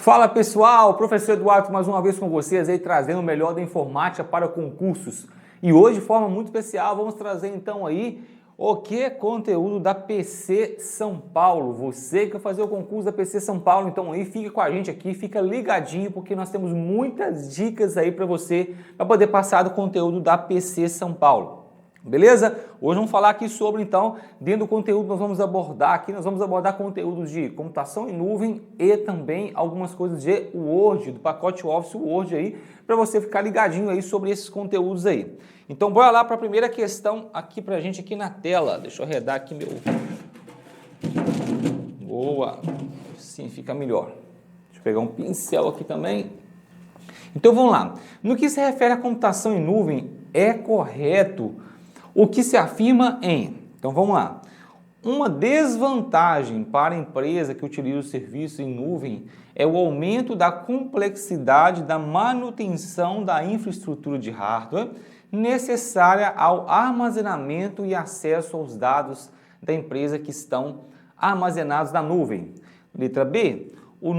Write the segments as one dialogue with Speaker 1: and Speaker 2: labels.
Speaker 1: Fala pessoal, professor Eduardo mais uma vez com vocês aí trazendo o melhor da informática para concursos. E hoje de forma muito especial vamos trazer então aí o que é conteúdo da PC São Paulo. Você que vai fazer o concurso da PC São Paulo, então aí fica com a gente aqui, fica ligadinho porque nós temos muitas dicas aí para você para poder passar do conteúdo da PC São Paulo. Beleza? Hoje vamos falar aqui sobre, então, dentro do conteúdo nós vamos abordar conteúdos de computação em nuvem e também algumas coisas de Word, do pacote Office Word aí, para você ficar ligadinho aí sobre esses conteúdos aí. Então, bora lá para a primeira questão aqui pra gente aqui na tela. Deixa eu arredar aqui meu... Boa! Sim, fica melhor. Deixa eu pegar um pincel aqui também. Então, vamos lá. No que se refere à computação em nuvem, é correto o que se afirma em... Então vamos lá. Uma desvantagem para a empresa que utiliza o serviço em nuvem é o aumento da complexidade da manutenção da infraestrutura de hardware necessária ao armazenamento e acesso aos dados da empresa que estão armazenados na nuvem. Letra B. O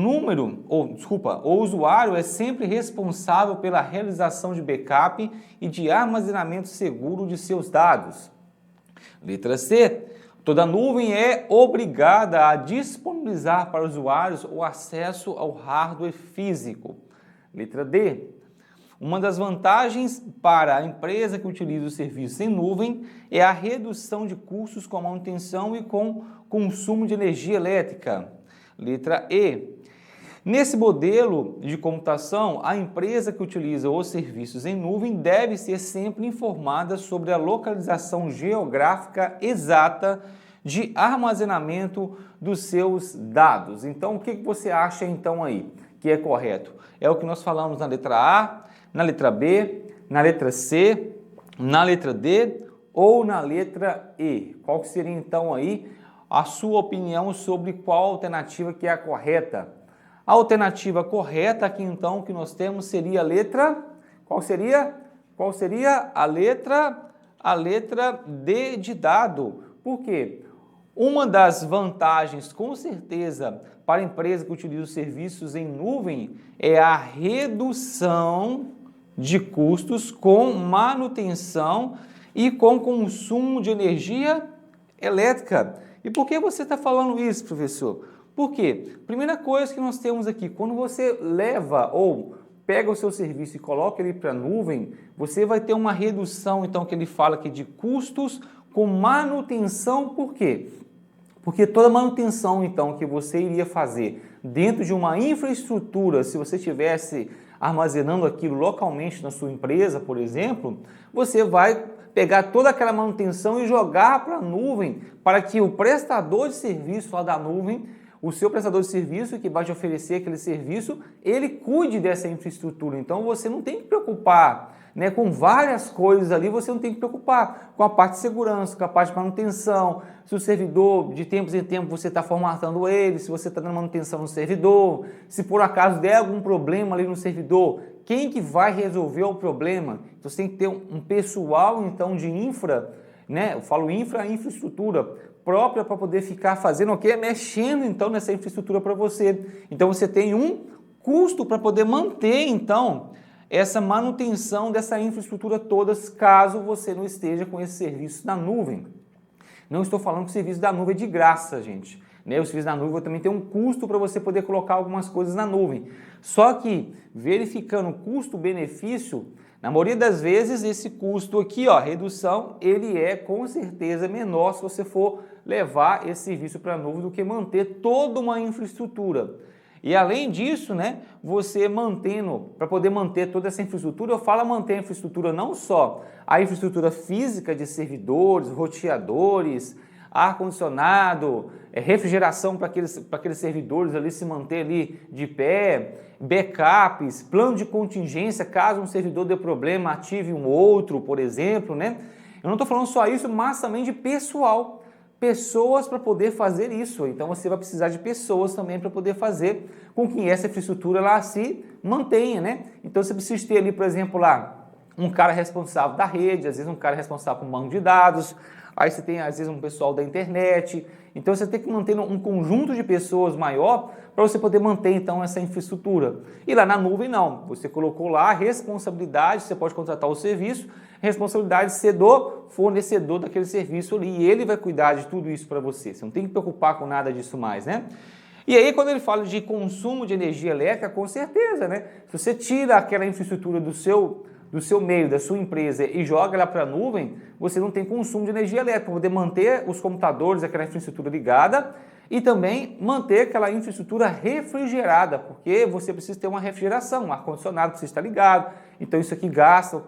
Speaker 1: usuário é sempre responsável pela realização de backup e de armazenamento seguro de seus dados. Letra C. Toda nuvem é obrigada a disponibilizar para usuários o acesso ao hardware físico. Letra D. Uma das vantagens para a empresa que utiliza o serviço em nuvem é a redução de custos com a manutenção e com consumo de energia elétrica. Letra E. Nesse modelo de computação, a empresa que utiliza os serviços em nuvem deve ser sempre informada sobre a localização geográfica exata de armazenamento dos seus dados. Então, o que você acha então aí que é correto? É o que nós falamos na letra A, na letra B, na letra C, na letra D ou na letra E? Qual que seria então aí a sua opinião sobre qual alternativa que é a correta? A alternativa correta aqui então que nós temos seria a letra... Qual seria? Qual seria a letra D de dado. Por quê? Uma das vantagens, com certeza, para a empresa que utiliza os serviços em nuvem é a redução de custos com manutenção e com consumo de energia elétrica. E por que você está falando isso, professor? Por quê? Primeira coisa que nós temos aqui, quando você leva ou pega o seu serviço e coloca ele para a nuvem, você vai ter uma redução, então, que ele fala aqui de custos com manutenção. Por quê? Porque toda manutenção, então, que você iria fazer dentro de uma infraestrutura, se você estivesse armazenando aquilo localmente na sua empresa, por exemplo, você vai pegar toda aquela manutenção e jogar para a nuvem para que o prestador de serviço lá da nuvem, o seu prestador de serviço que vai te oferecer aquele serviço, ele cuide dessa infraestrutura. Então você não tem que preocupar, né, com várias coisas ali, você não tem que preocupar com a parte de segurança, com a parte de manutenção, se o servidor de tempos em tempos você está formatando ele, se você está dando manutenção no servidor, se por acaso der algum problema ali no servidor, quem que vai resolver o problema? Então, você tem que ter um pessoal então de infra, né? Eu falo infraestrutura própria para poder ficar fazendo o quê? Mexendo então nessa infraestrutura para você. Então você tem um custo para poder manter então essa manutenção dessa infraestrutura toda, caso você não esteja com esse serviço na nuvem. Não estou falando que o serviço da nuvem é de graça, gente. O serviço da nuvem também tem um custo para você poder colocar algumas coisas na nuvem. Só que, verificando o custo-benefício, na maioria das vezes, esse custo aqui, ó, redução, ele é com certeza menor se você for levar esse serviço para a nuvem do que manter toda uma infraestrutura. E além disso, né, você mantendo, para poder manter toda essa infraestrutura, eu falo manter a infraestrutura não só a infraestrutura física de servidores, roteadores, ar-condicionado, refrigeração para aqueles servidores ali se manter ali de pé, backups, plano de contingência, caso um servidor dê problema, ative um outro, por exemplo, né? Eu não estou falando só isso, mas também de pessoal, pessoas para poder fazer isso. Então você vai precisar de pessoas também para poder fazer com que essa infraestrutura lá se mantenha, né? Então você precisa ter ali, por exemplo, lá um cara responsável da rede, às vezes um cara responsável por um banco de dados, aí você tem às vezes um pessoal da internet, então você tem que manter um conjunto de pessoas maior para você poder manter então essa infraestrutura. E lá na nuvem não, você colocou lá a responsabilidade, você pode contratar o serviço, responsabilidade de ser do fornecedor daquele serviço ali, e ele vai cuidar de tudo isso para você, você não tem que preocupar com nada disso mais, né? E aí, quando ele fala de consumo de energia elétrica, com certeza, né? Se você tira aquela infraestrutura do seu meio, da sua empresa e joga ela para a nuvem, você não tem consumo de energia elétrica, para poder manter os computadores, aquela infraestrutura ligada e também manter aquela infraestrutura refrigerada, porque você precisa ter uma refrigeração, um ar-condicionado precisa estar ligado, então isso aqui gasta,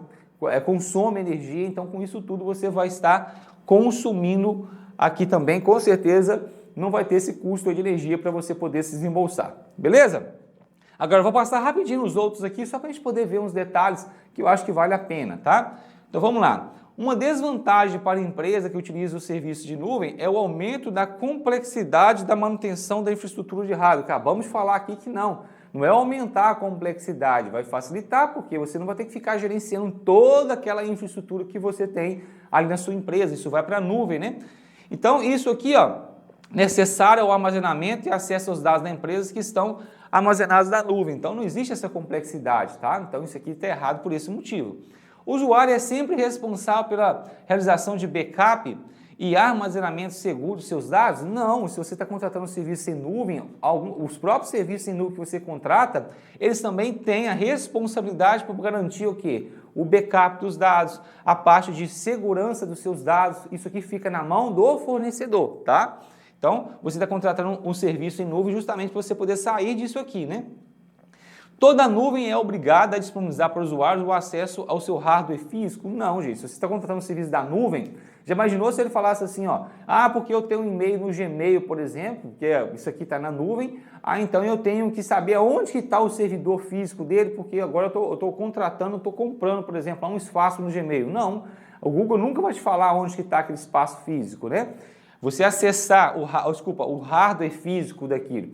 Speaker 1: consome energia, então com isso tudo você vai estar consumindo aqui também, com certeza, não vai ter esse custo de energia para você poder se desembolsar, beleza? Agora eu vou passar rapidinho os outros aqui, só para a gente poder ver uns detalhes que eu acho que vale a pena, tá? Então vamos lá. Uma desvantagem para a empresa que utiliza o serviço de nuvem é o aumento da complexidade da manutenção da infraestrutura de hardware. Acabamos de falar aqui que não é aumentar a complexidade, vai facilitar porque você não vai ter que ficar gerenciando toda aquela infraestrutura que você tem ali na sua empresa, isso vai para a nuvem, né? Então isso aqui, ó, necessário ao armazenamento e acesso aos dados da empresa que estão armazenados na nuvem. Então não existe essa complexidade, tá? Então isso aqui está errado por esse motivo. O usuário é sempre responsável pela realização de backup e armazenamento seguro dos seus dados? Não, se você está contratando um serviço em nuvem, os próprios serviços em nuvem que você contrata, eles também têm a responsabilidade por garantir o quê? O backup dos dados, a parte de segurança dos seus dados, isso aqui fica na mão do fornecedor, tá? Então, você está contratando um serviço em nuvem justamente para você poder sair disso aqui, né? Toda nuvem é obrigada a disponibilizar para o usuário o acesso ao seu hardware físico? Não, gente. Se você está contratando um serviço da nuvem, já imaginou se ele falasse assim, ó, porque eu tenho um e-mail no Gmail, por exemplo, que isso aqui está na nuvem, então eu tenho que saber onde que está o servidor físico dele, porque agora eu estou contratando, estou comprando, por exemplo, um espaço no Gmail. Não, o Google nunca vai te falar onde que está aquele espaço físico, né? Você acessar o hardware físico daquilo.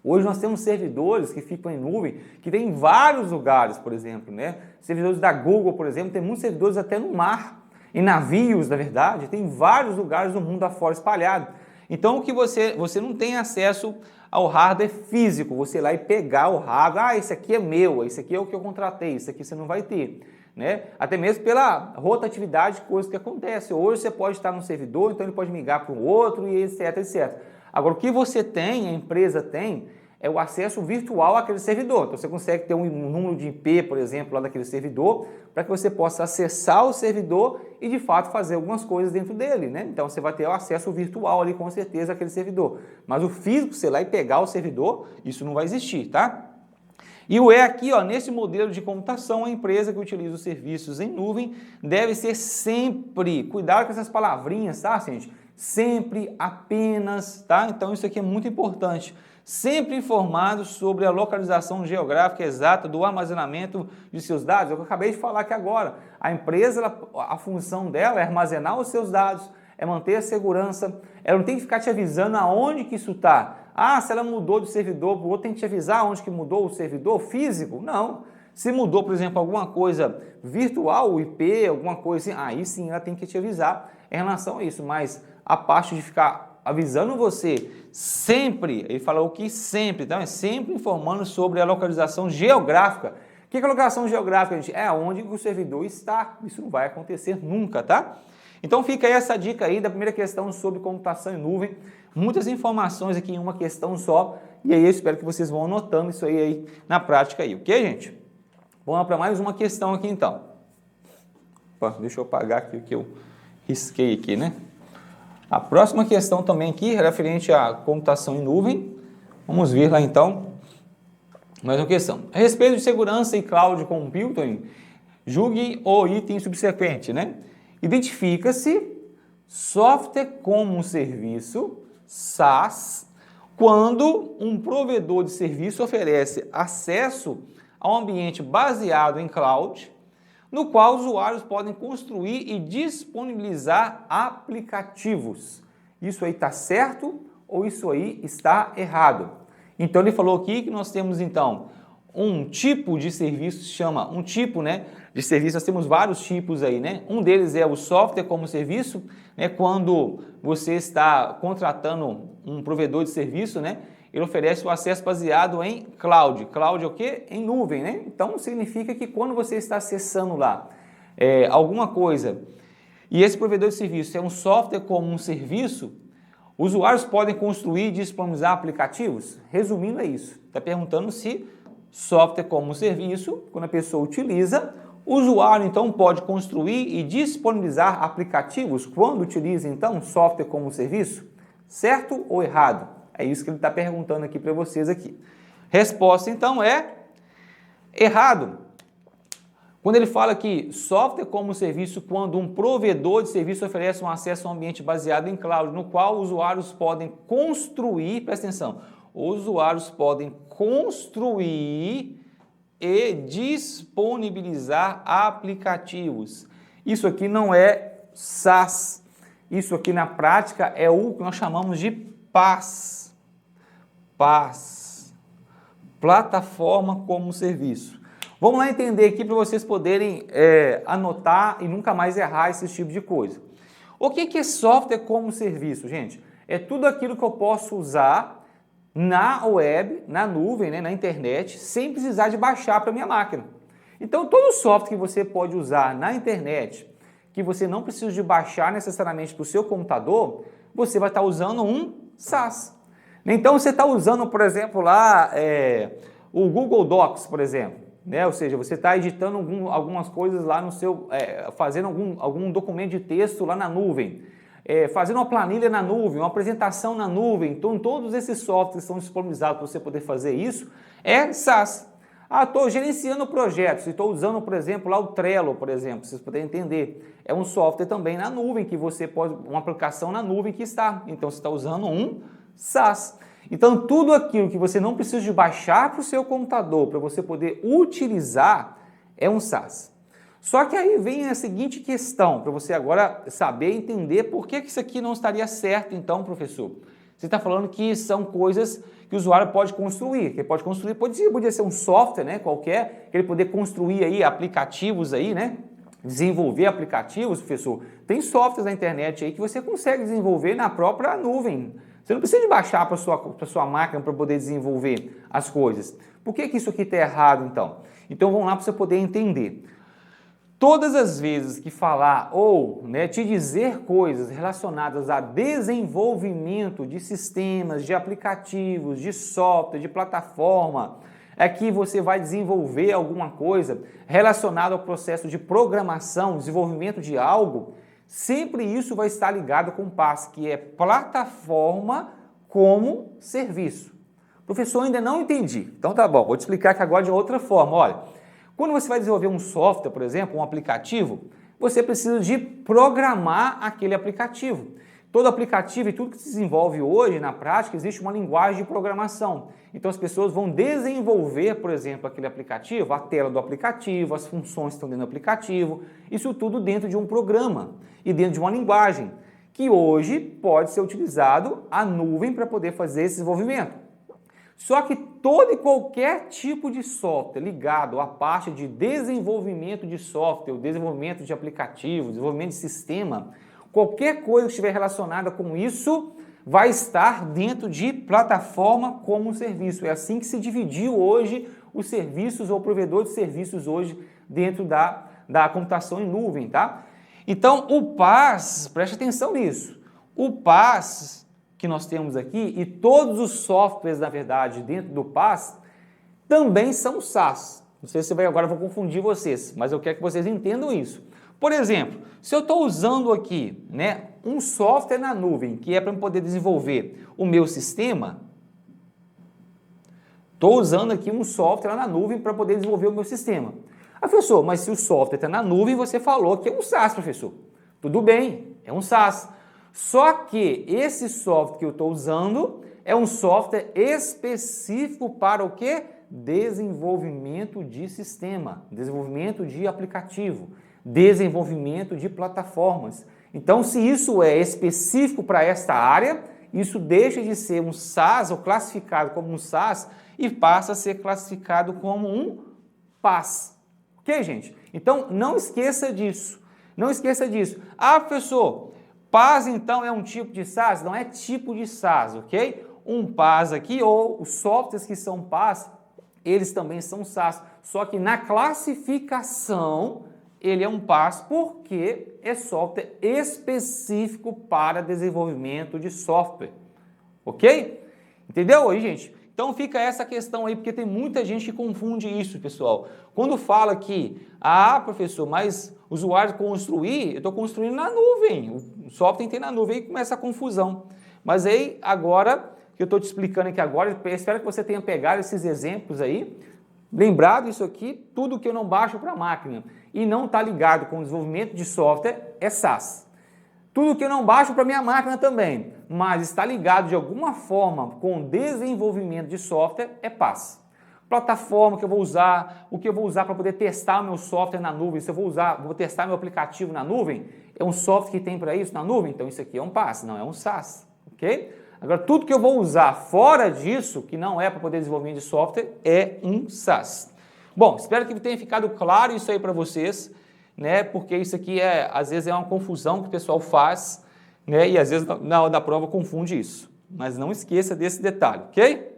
Speaker 1: Hoje nós temos servidores que ficam em nuvem, que tem em vários lugares, por exemplo, né? Servidores da Google, por exemplo, tem muitos servidores até no mar, em navios, na verdade, tem em vários lugares do mundo afora espalhado. Então, o que você não tem acesso ao hardware físico, você ir lá e pegar o hardware, esse aqui é meu, esse aqui é o que eu contratei, esse aqui você não vai ter. Né? Até mesmo pela rotatividade de coisas que acontecem. Hoje você pode estar num servidor, então ele pode migrar para um outro e etc, etc. Agora, o que você tem, a empresa tem, é o acesso virtual àquele servidor. Então, você consegue ter um número de IP, por exemplo, lá daquele servidor, para que você possa acessar o servidor e, de fato, fazer algumas coisas dentro dele, né? Então, você vai ter o acesso virtual ali, com certeza, àquele servidor. Mas o físico, você ir lá e pegar o servidor, isso não vai existir, tá? E o aqui, ó, nesse modelo de computação, a empresa que utiliza os serviços em nuvem deve ser sempre, cuidado com essas palavrinhas, tá, gente? Sempre, apenas, tá? Então isso aqui é muito importante. Sempre informado sobre a localização geográfica exata do armazenamento de seus dados. Eu acabei de falar aqui agora. A empresa, a função dela é armazenar os seus dados, é manter a segurança, ela não tem que ficar te avisando aonde que isso está. Se ela mudou de servidor para o outro, tem que te avisar onde que mudou o servidor físico? Não. Se mudou, por exemplo, alguma coisa virtual, o IP, alguma coisa assim, aí sim ela tem que te avisar em relação a isso. Mas a parte de ficar avisando você sempre, ele falou que sempre, então é sempre informando sobre a localização geográfica. O que é a localização geográfica, gente? É onde o servidor está. Isso não vai acontecer nunca, tá? Então fica aí essa dica aí da primeira questão sobre computação em nuvem. Muitas informações aqui em uma questão só. E aí eu espero que vocês vão anotando isso aí na prática aí, ok, gente? Vamos para mais uma questão aqui então. Opa, deixa eu apagar aqui o que eu risquei aqui, né? A próxima questão também aqui, referente à computação em nuvem. Vamos ver lá então. Mais uma questão. A respeito de segurança e cloud computing, julgue o item subsequente, né? Identifica-se software como um serviço, SaaS, quando um provedor de serviço oferece acesso a um ambiente baseado em cloud, no qual usuários podem construir e disponibilizar aplicativos. Isso aí está certo ou isso aí está errado? Então ele falou aqui que nós temos então um tipo de serviço, se chama um tipo, né, de serviço. Nós temos vários tipos aí, né? Um deles é o software como serviço, né? Quando você está contratando um provedor de serviço, né? Ele oferece o acesso baseado em cloud. Cloud é o quê? Em nuvem, né? Então significa que quando você está acessando lá alguma coisa e esse provedor de serviço é um software como um serviço, usuários podem construir e disponibilizar aplicativos? Resumindo, é isso. Está perguntando se software como serviço, quando a pessoa utiliza, o usuário então pode construir e disponibilizar aplicativos quando utiliza então software como serviço? Certo ou errado? É isso que ele está perguntando aqui para vocês aqui. Resposta então é errado. Quando ele fala que software como serviço, quando um provedor de serviço oferece um acesso a um ambiente baseado em cloud, no qual usuários podem construir, presta atenção, usuários podem construir e disponibilizar aplicativos. Isso aqui não é SaaS, isso aqui na prática é o que nós chamamos de PaaS. PaaS, plataforma como serviço. Vamos lá entender aqui para vocês poderem anotar e nunca mais errar esse tipo de coisa. O que é software como serviço, gente? É tudo aquilo que eu posso usar na web, na nuvem, né, na internet, sem precisar de baixar para minha máquina. Então, todo software que você pode usar na internet, que você não precisa de baixar necessariamente para o seu computador, você vai estar usando um SaaS. Então, você está usando, por exemplo, lá o Google Docs, por exemplo, né? Ou seja, você está editando algumas coisas lá no seu, fazendo algum documento de texto lá na nuvem, fazendo uma planilha na nuvem, uma apresentação na nuvem. Então, todos esses softwares são disponibilizados para você poder fazer isso, é SaaS. Estou gerenciando projetos e estou usando, por exemplo, lá o Trello, por exemplo, para vocês poderem entender. É um software também na nuvem, que você pode, uma aplicação na nuvem que está. Então, você está usando um SaaS. Então, tudo aquilo que você não precisa de baixar para o seu computador para você poder utilizar é um SaaS. Só que aí vem a seguinte questão, para você agora saber entender por que isso aqui não estaria certo, então, professor. Você está falando que são coisas que o usuário pode construir, que ele pode construir, podia ser um software, né, qualquer, que ele poder construir aí aplicativos aí, né, desenvolver aplicativos, professor. Tem softwares na internet aí que você consegue desenvolver na própria nuvem. Você não precisa de baixar para a sua máquina para poder desenvolver as coisas. Por que isso aqui está errado, então? Então, vamos lá para você poder entender. Todas as vezes que falar ou te dizer coisas relacionadas a desenvolvimento de sistemas, de aplicativos, de software, de plataforma, é que você vai desenvolver alguma coisa relacionada ao processo de programação, desenvolvimento de algo, sempre isso vai estar ligado com PaaS, que é plataforma como serviço. Professor, ainda não entendi. Então tá bom, vou te explicar aqui agora de outra forma. Olha, quando você vai desenvolver um software, por exemplo, um aplicativo, você precisa de programar aquele aplicativo. Todo aplicativo e tudo que se desenvolve hoje, na prática, existe uma linguagem de programação. Então as pessoas vão desenvolver, por exemplo, aquele aplicativo, a tela do aplicativo, as funções que estão dentro do aplicativo, isso tudo dentro de um programa e dentro de uma linguagem, que hoje pode ser utilizado a nuvem para poder fazer esse desenvolvimento. Só que todo e qualquer tipo de software ligado à parte de desenvolvimento de software, desenvolvimento de aplicativo, desenvolvimento de sistema, qualquer coisa que estiver relacionada com isso vai estar dentro de plataforma como serviço. É assim que se dividiu hoje os serviços ou provedor de serviços hoje dentro da computação em nuvem, tá? Então, o PaaS, preste atenção nisso, o PaaS que nós temos aqui e todos os softwares, na verdade, dentro do PaaS, também são SaaS. Não sei se agora vou confundir vocês, mas eu quero que vocês entendam isso. Por exemplo, se eu estou usando aqui um software na nuvem, que é para eu poder desenvolver o meu sistema, estou usando aqui um software na nuvem para poder desenvolver o meu sistema. Professor, mas se o software está na nuvem, você falou que é um SaaS, professor. Tudo bem, é um SaaS. Só que esse software que eu estou usando é um software específico para o quê? Desenvolvimento de sistema, desenvolvimento de aplicativo, desenvolvimento de plataformas. Então, se isso é específico para esta área, isso deixa de ser um SaaS ou classificado como um SaaS e passa a ser classificado como um PaaS. Ok, gente? Então, não esqueça disso. Não esqueça disso. Ah, professor, PaaS então é um tipo de SaaS? Não é tipo de SaaS, ok? Um PaaS aqui, ou os softwares que são PaaS, eles também são SaaS. Só que na classificação, ele é um PaaS porque é software específico para desenvolvimento de software. Ok? Entendeu aí, gente? Então fica essa questão aí, porque tem muita gente que confunde isso, pessoal. Quando fala que, professor, mas o usuário construir, eu estou construindo na nuvem, o software tem na nuvem, aí começa a confusão. Mas aí, agora, que eu estou te explicando aqui agora, espero que você tenha pegado esses exemplos aí, lembrado isso aqui, tudo que eu não baixo para a máquina e não está ligado com o desenvolvimento de software é SaaS. Tudo que eu não baixo para minha máquina também, mas está ligado de alguma forma com o desenvolvimento de software é PaaS. Plataforma que eu vou usar, o que eu vou usar para poder testar o meu software na nuvem, se eu vou testar meu aplicativo na nuvem, é um software que tem para isso na nuvem, então isso aqui é um PaaS, não é um SaaS, ok? Agora, tudo que eu vou usar fora disso, que não é para poder desenvolvimento de software, é um SaaS. Bom, espero que tenha ficado claro isso aí para vocês, né? Porque isso aqui às vezes é uma confusão que o pessoal faz, né? E às vezes na hora da prova confunde isso. Mas não esqueça desse detalhe, ok?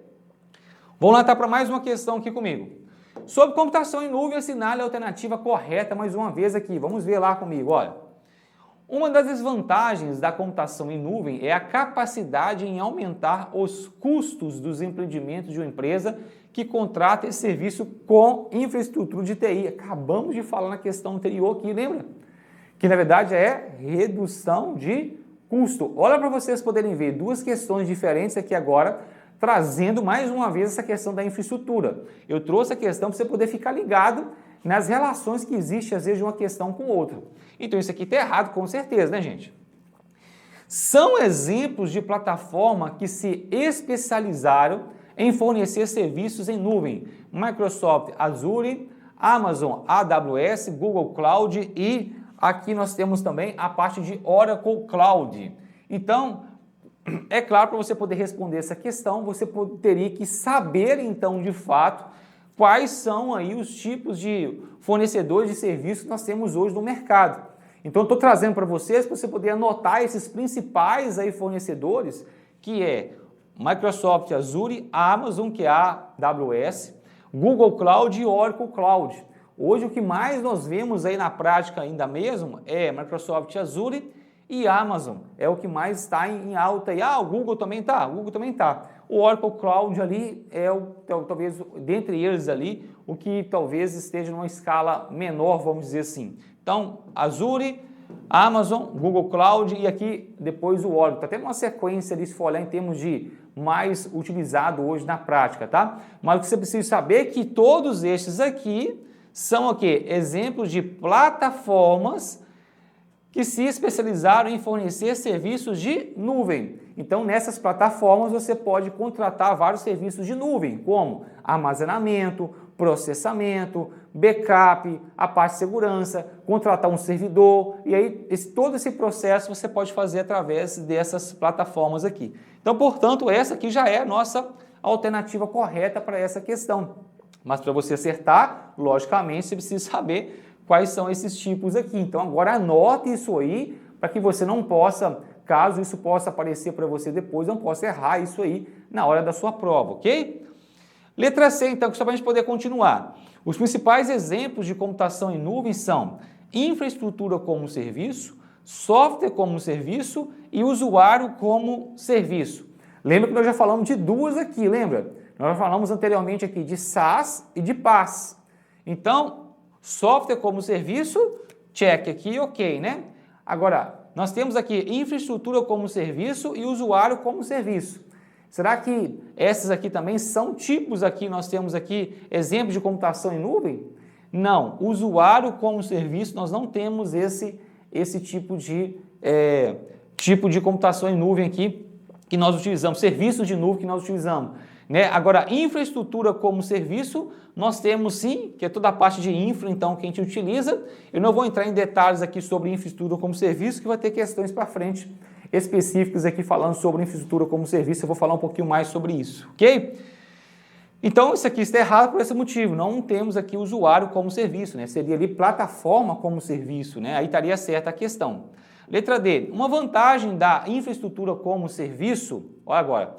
Speaker 1: Vamos lá, tá para mais uma questão aqui comigo. Sobre computação em nuvem, assinale a alternativa correta mais uma vez aqui. Vamos ver lá comigo, olha. Uma das desvantagens da computação em nuvem é a capacidade em aumentar os custos dos empreendimentos de uma empresa que contrata esse serviço com infraestrutura de TI. Acabamos de falar na questão anterior aqui, lembra? Que na verdade é redução de custo. Olha para vocês poderem ver duas questões diferentes aqui agora, trazendo mais uma vez essa questão da infraestrutura. Eu trouxe a questão para você poder ficar ligado nas relações que existem, às vezes, de uma questão com outra. Então, isso aqui está errado, com certeza, né, gente? São exemplos de plataforma que se especializaram em fornecer serviços em nuvem. Microsoft Azure, Amazon AWS, Google Cloud e aqui nós temos também a parte de Oracle Cloud. Então, é claro, para você poder responder essa questão, você teria que saber, então, de fato, quais são aí os tipos de fornecedores de serviços que nós temos hoje no mercado. Então, eu estou trazendo para vocês, para você poder anotar esses principais aí fornecedores, que é Microsoft Azure, Amazon, que é a AWS, Google Cloud e Oracle Cloud. Hoje, o que mais nós vemos aí na prática ainda mesmo é Microsoft Azure e Amazon. É o que mais está em alta. E, o Google também está? O Google também está. O Oracle Cloud ali é talvez, dentre eles ali, o que talvez esteja numa escala menor, vamos dizer assim. Então, Azure, Amazon, Google Cloud e aqui depois o Oracle. Está tendo uma sequência ali, se for olhar em termos de mais utilizado hoje na prática, tá? Mas o que você precisa saber é que todos estes aqui são o quê? Exemplos de plataformas que se especializaram em fornecer serviços de nuvem. Então, nessas plataformas, você pode contratar vários serviços de nuvem, como armazenamento, processamento, backup, a parte de segurança, contratar um servidor, e aí todo esse processo você pode fazer através dessas plataformas aqui. Então, portanto, essa aqui já é a nossa alternativa correta para essa questão. Mas para você acertar, logicamente, você precisa saber quais são esses tipos aqui. Então, agora anote isso aí, para que você não possa, caso isso possa aparecer para você depois, não possa errar isso aí na hora da sua prova, ok? Letra C, então, só para a gente poder continuar. Os principais exemplos de computação em nuvem são infraestrutura como serviço, software como serviço e usuário como serviço. Lembra que nós já falamos de duas aqui, lembra? Nós já falamos anteriormente aqui de SaaS e de PaaS. Então, software como serviço, check aqui, ok, né? Agora, nós temos aqui infraestrutura como serviço e usuário como serviço. Será que essas aqui também são tipos aqui, nós temos aqui exemplos de computação em nuvem? Não, usuário como serviço, nós não temos esse tipo de computação em nuvem aqui que nós utilizamos, serviços de nuvem que nós utilizamos. Né? Agora, infraestrutura como serviço, nós temos sim, que é toda a parte de infra, então, que a gente utiliza. Eu não vou entrar em detalhes aqui sobre infraestrutura como serviço, que vai ter questões para frente específicas aqui falando sobre infraestrutura como serviço. Eu vou falar um pouquinho mais sobre isso, ok? Então, isso aqui está errado por esse motivo. Não temos aqui usuário como serviço, né? Seria ali plataforma como serviço, né? Aí estaria certa a questão. Letra D. Uma vantagem da infraestrutura como serviço, olha agora,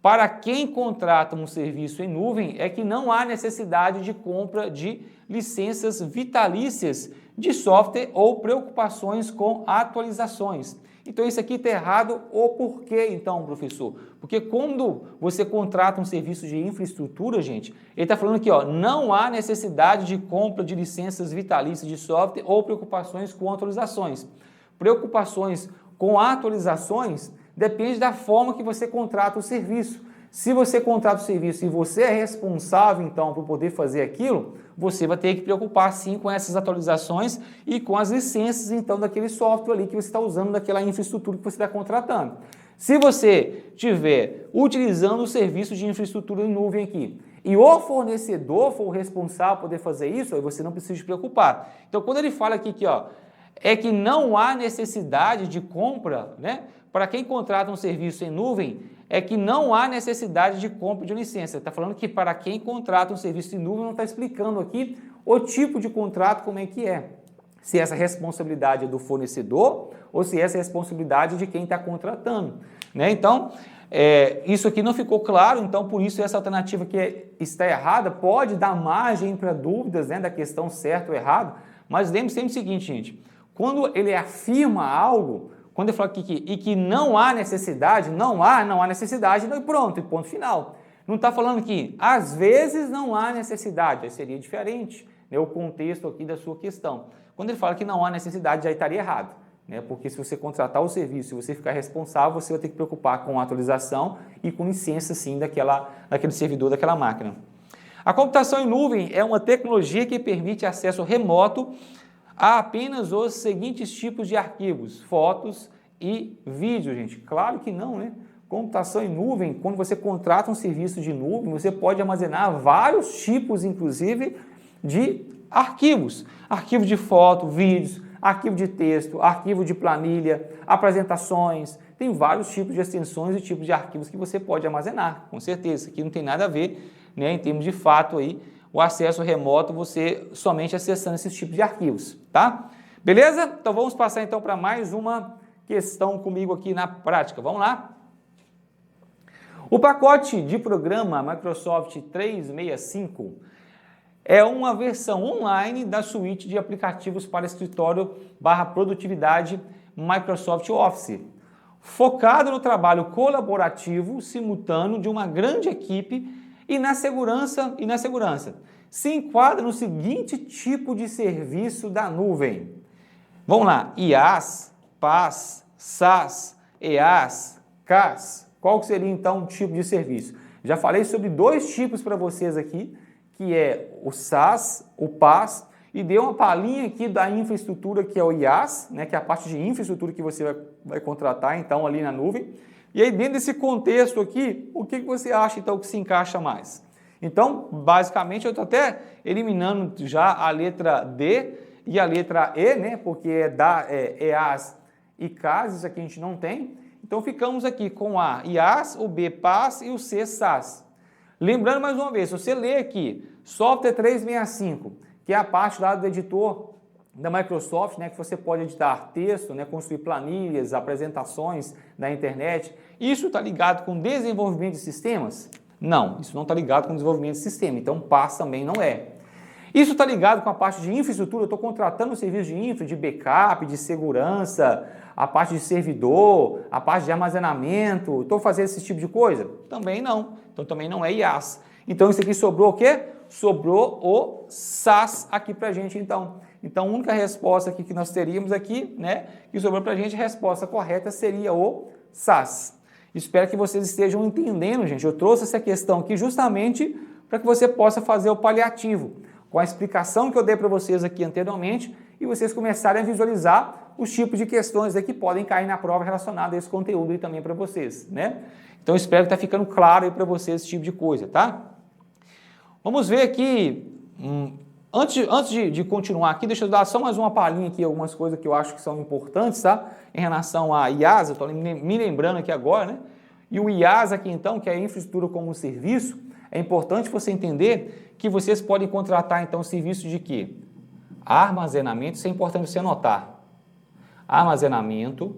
Speaker 1: para quem contrata um serviço em nuvem é que não há necessidade de compra de licenças vitalícias de software ou preocupações com atualizações. Então, isso aqui está errado. O porquê, então, professor? Porque quando você contrata um serviço de infraestrutura, gente, ele está falando aqui, ó, não há necessidade de compra de licenças vitalícias de software ou preocupações com atualizações. Preocupações com atualizações depende da forma que você contrata o serviço. Se você contrata o serviço e você é responsável, então, por poder fazer aquilo, você vai ter que preocupar, sim, com essas atualizações e com as licenças, então, daquele software ali que você está usando, daquela infraestrutura que você está contratando. Se você estiver utilizando o serviço de infraestrutura em nuvem aqui e o fornecedor for o responsável por poder fazer isso, aí você não precisa se preocupar. Então, quando ele fala aqui que, ó, é que não há necessidade de compra, né? Para quem contrata um serviço em nuvem, é que não há necessidade de compra de licença. Está falando que para quem contrata um serviço em nuvem, não está explicando aqui o tipo de contrato, como é que é. Se essa responsabilidade é do fornecedor ou se essa é responsabilidade de quem está contratando, né? Então, isso aqui não ficou claro, então por isso essa alternativa que está errada pode dar margem para dúvidas, né, da questão certo ou errado, mas lembre sempre o seguinte, gente, quando ele afirma algo, quando ele fala que não há necessidade, não há necessidade, e pronto, e ponto final. Não está falando que às vezes não há necessidade, aí seria diferente, né, o contexto aqui da sua questão. Quando ele fala que não há necessidade, já estaria errado, né, porque se você contratar o serviço e você ficar responsável, você vai ter que preocupar com a atualização e com licença, sim, daquele servidor, daquela máquina. A computação em nuvem é uma tecnologia que permite acesso remoto há apenas os seguintes tipos de arquivos, fotos e vídeo, gente. Claro que não, né? Computação em nuvem, quando você contrata um serviço de nuvem, você pode armazenar vários tipos, inclusive, de arquivos. Arquivo de foto, vídeos, arquivo de texto, arquivo de planilha, apresentações. Tem vários tipos de extensões e tipos de arquivos que você pode armazenar, com certeza. Isso aqui não tem nada a ver, né, em termos de fato aí, o acesso remoto, você somente acessando esses tipos de arquivos, tá? Beleza? Então vamos passar então para mais uma questão comigo aqui na prática. Vamos lá? O pacote de programa Microsoft 365 é uma versão online da suíte de aplicativos para escritório / produtividade Microsoft Office, focado no trabalho colaborativo simultâneo de uma grande equipe e na segurança, se enquadra no seguinte tipo de serviço da nuvem. Vamos lá, IaaS, PaaS, SaaS, EaaS, CaaS. Qual seria então o tipo de serviço? Já falei sobre dois tipos para vocês aqui, que é o SaaS, o PaaS, e dei uma palhinha aqui da infraestrutura, que é o IaaS, né, que é a parte de infraestrutura que você vai contratar então ali na nuvem. E aí, dentro desse contexto aqui, o que você acha, então, que se encaixa mais? Então, basicamente, eu estou até eliminando já a letra D e a letra E, né? Porque EaaS e CaaS, isso aqui a gente não tem. Então, ficamos aqui com A, IaaS, o B, PaaS e o C, SaaS. Lembrando mais uma vez, se você ler aqui, Software 365, que é a parte lá do editor da Microsoft, né, que você pode editar texto, né, construir planilhas, apresentações na internet. Isso está ligado com desenvolvimento de sistemas? Não, isso não está ligado com desenvolvimento de sistema, então PaaS também não é. Isso está ligado com a parte de infraestrutura, eu estou contratando um serviço de infra, de backup, de segurança, a parte de servidor, a parte de armazenamento, estou fazendo esse tipo de coisa? Também não, então também não é IaaS. Então isso aqui sobrou o quê? Sobrou o SaaS aqui para a gente então. Então, a única resposta aqui que nós teríamos aqui, né, que sobrou para a gente, a resposta correta seria o SaaS. Espero que vocês estejam entendendo, gente. Eu trouxe essa questão aqui justamente para que você possa fazer o paliativo, com a explicação que eu dei para vocês aqui anteriormente, e vocês começarem a visualizar os tipos de questões aí que podem cair na prova relacionada a esse conteúdo aí também para vocês, né? Então, espero que está ficando claro aí para vocês esse tipo de coisa, tá? Vamos ver aqui... Antes de continuar aqui, deixa eu dar só mais uma palhinha aqui, algumas coisas que eu acho que são importantes, tá? Em relação a IaaS, eu estou me lembrando aqui agora, né? E o IaaS aqui então, que é a infraestrutura como serviço, é importante você entender que vocês podem contratar, então, serviço de quê? Armazenamento, isso é importante você anotar. Armazenamento,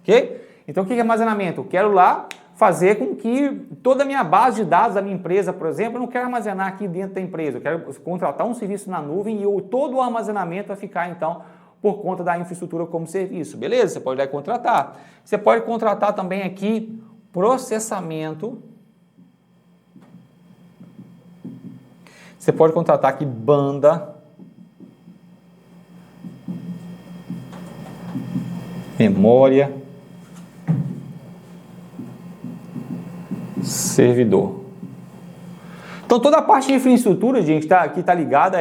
Speaker 1: ok? Então, o que é armazenamento? Eu quero lá fazer com que toda a minha base de dados da minha empresa, por exemplo, eu não quero armazenar aqui dentro da empresa, eu quero contratar um serviço na nuvem e todo o armazenamento vai ficar, então, por conta da infraestrutura como serviço. Beleza? Você pode ir lá e contratar. Você pode contratar também aqui processamento. Você pode contratar aqui banda, memória, servidor. Então, toda a parte de infraestrutura, gente, que está ligada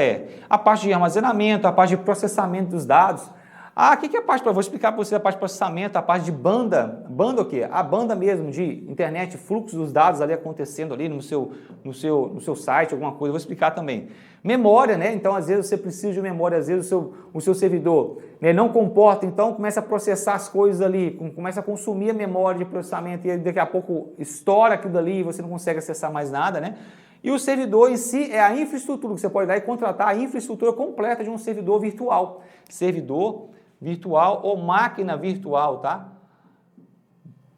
Speaker 1: a parte de armazenamento, a parte de processamento dos dados. O que é a parte, vou explicar para você a parte de processamento, a parte de banda. Banda o quê? A banda mesmo de internet, fluxo dos dados ali acontecendo ali no seu site, alguma coisa, eu vou explicar também. Memória, né? Então, às vezes você precisa de memória, às vezes o seu servidor, né, não comporta, então começa a processar as coisas ali, começa a consumir a memória de processamento e daqui a pouco estoura aquilo dali e você não consegue acessar mais nada, né? E o servidor em si é a infraestrutura, que você pode ir lá e contratar a infraestrutura completa de um servidor virtual. Servidor virtual ou máquina virtual, tá?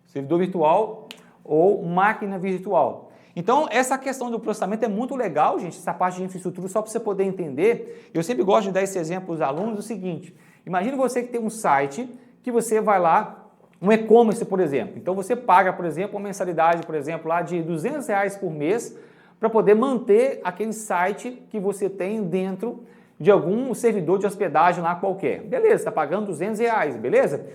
Speaker 1: Servidor virtual ou máquina virtual. Então, essa questão do processamento é muito legal, gente, essa parte de infraestrutura, só para você poder entender. Eu sempre gosto de dar esse exemplo aos alunos, o seguinte, imagine você que tem um site, que você vai lá, um e-commerce, por exemplo. Então, você paga, por exemplo, uma mensalidade, por exemplo, lá de R$200 por mês, para poder manter aquele site que você tem dentro de algum servidor de hospedagem lá qualquer. Beleza, está pagando R$200, beleza?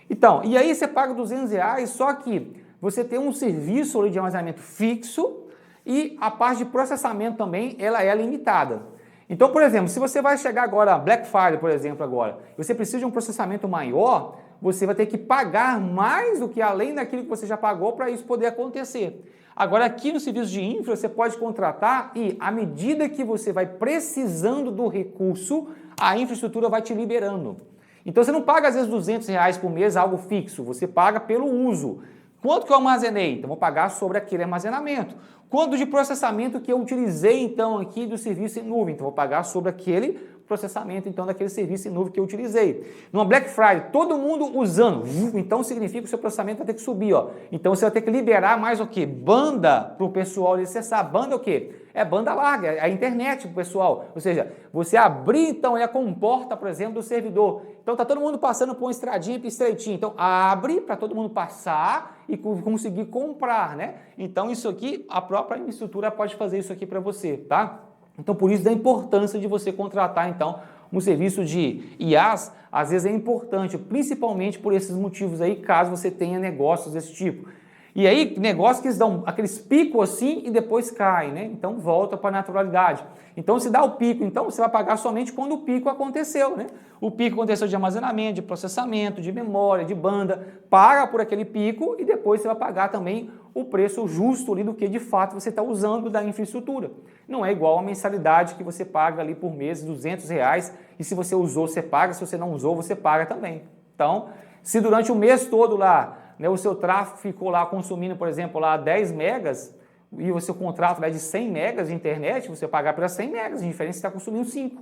Speaker 1: Então, e aí você paga R$200, só que você tem um serviço ali de armazenamento fixo e a parte de processamento também, ela é limitada. Então, por exemplo, se você vai chegar agora, Black Friday, por exemplo, agora, e você precisa de um processamento maior, você vai ter que pagar mais do que além daquilo que você já pagou para isso poder acontecer. Agora, aqui no serviço de infra, você pode contratar e, à medida que você vai precisando do recurso, a infraestrutura vai te liberando. Então, você não paga, às vezes, R$200 por mês, algo fixo, você paga pelo uso. Quanto que eu armazenei? Então, vou pagar sobre aquele armazenamento. Quanto de processamento que eu utilizei, então, aqui do serviço em nuvem? Então, vou pagar sobre aquele processamento, então, daquele serviço em nuvem que eu utilizei. Numa Black Friday, todo mundo usando, então significa que o seu processamento vai ter que subir, ó. Então, você vai ter que liberar mais o quê? Banda para o pessoal acessar. Banda é o quê? É banda larga, é a internet para o pessoal. Ou seja, você abrir, então, a comporta, por exemplo, do servidor. Então, está todo mundo passando por uma estradinha estreitinha. Então, abre para todo mundo passar e conseguir comprar, né? Então, isso aqui, a própria infraestrutura pode fazer isso aqui para você, tá? Então, por isso da importância de você contratar, então, um serviço de IaaS, às vezes é importante, principalmente por esses motivos aí, caso você tenha negócios desse tipo. E aí, negócios que eles dão aqueles picos assim e depois caem, né? Então, volta para a naturalidade. Então, se dá o pico, então você vai pagar somente quando o pico aconteceu, né? O pico aconteceu de armazenamento, de processamento, de memória, de banda, paga por aquele pico e depois você vai pagar também o preço justo ali do que de fato você está usando da infraestrutura. Não é igual a mensalidade que você paga ali por mês, R$200, e se você usou, você paga, se você não usou, você paga também. Então, se durante o mês todo lá, né, o seu tráfego ficou lá consumindo, por exemplo, lá 10 megas, e o seu contrato é de 100 megas de internet, você pagar pelas 100 megas, a diferença está consumindo 5.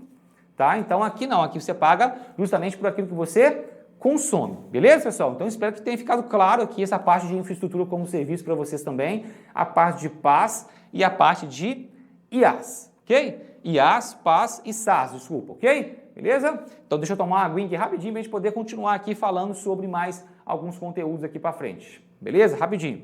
Speaker 1: Tá? Então, aqui não, aqui você paga justamente por aquilo que você consome. Beleza, pessoal? Então, espero que tenha ficado claro aqui essa parte de infraestrutura como serviço para vocês também, a parte de PaaS e a parte de IaaS, ok? IaaS, PaaS e SaaS, desculpa, ok? Beleza? Então, deixa eu tomar uma aguinha aqui rapidinho para a gente poder continuar aqui falando sobre mais alguns conteúdos aqui para frente. Beleza? Rapidinho.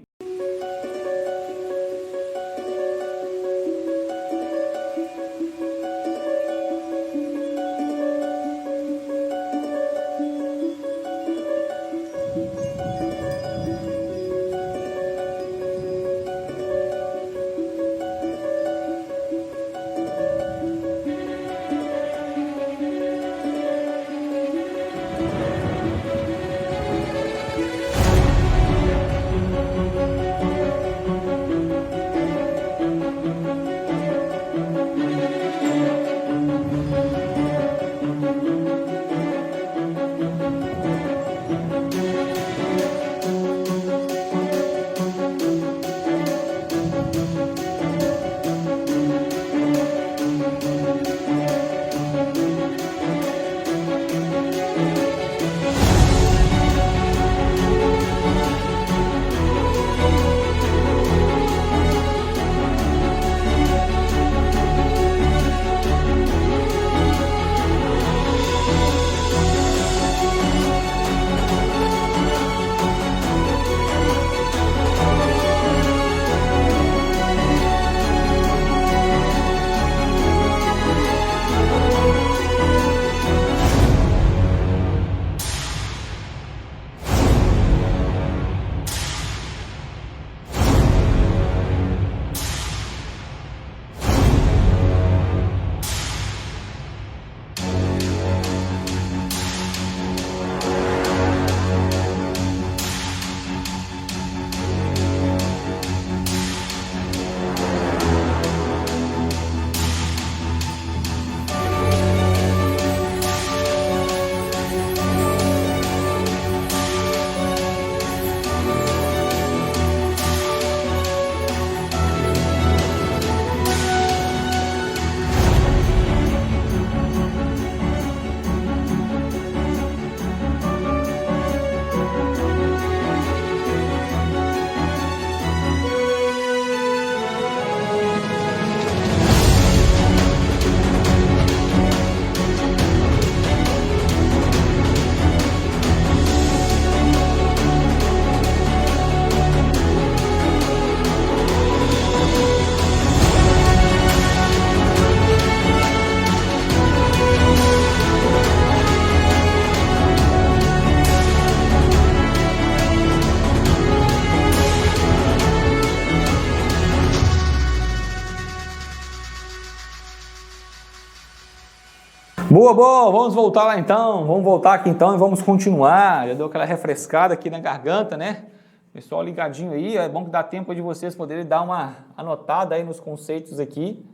Speaker 1: Boa, boa, vamos voltar lá então, vamos voltar aqui então e vamos continuar. Já deu aquela refrescada aqui na garganta, né? Pessoal ligadinho aí, é bom que dá tempo de vocês poderem dar uma anotada aí nos conceitos aqui,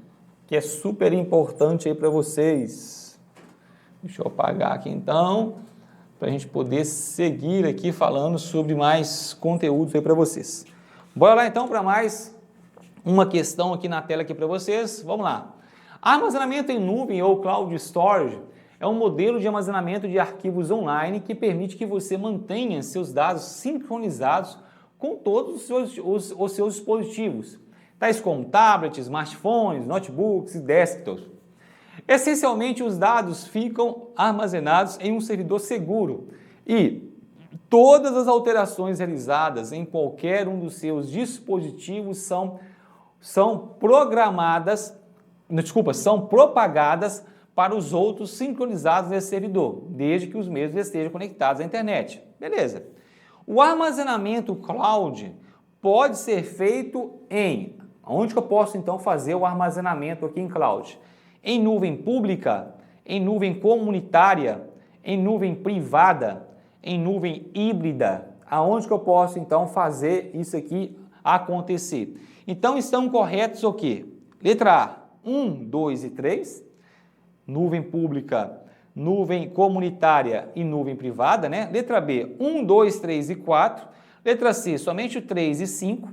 Speaker 1: que é super importante aí para vocês. Deixa eu apagar aqui então, para a gente poder seguir aqui falando sobre mais conteúdos aí para vocês. Bora lá então para mais uma questão aqui na tela aqui para vocês, vamos lá. Armazenamento em nuvem ou cloud storage é um modelo de armazenamento de arquivos online que permite que você mantenha seus dados sincronizados com todos os seus dispositivos, tais como tablets, smartphones, notebooks e desktops. Essencialmente, os dados ficam armazenados em um servidor seguro e todas as alterações realizadas em qualquer um dos seus dispositivos são propagadas para os outros sincronizados nesse servidor, desde que os mesmos estejam conectados à internet. Beleza. O armazenamento cloud pode ser feito onde que eu posso então fazer o armazenamento aqui em cloud? Em nuvem pública, em nuvem comunitária, em nuvem privada, em nuvem híbrida. Aonde que eu posso então fazer isso aqui acontecer? Então estão corretos o quê? Letra A, 1, 2 e 3, nuvem pública, nuvem comunitária e nuvem privada, né? Letra B, 1, 2, 3 e 4. Letra C, somente o 3 e 5.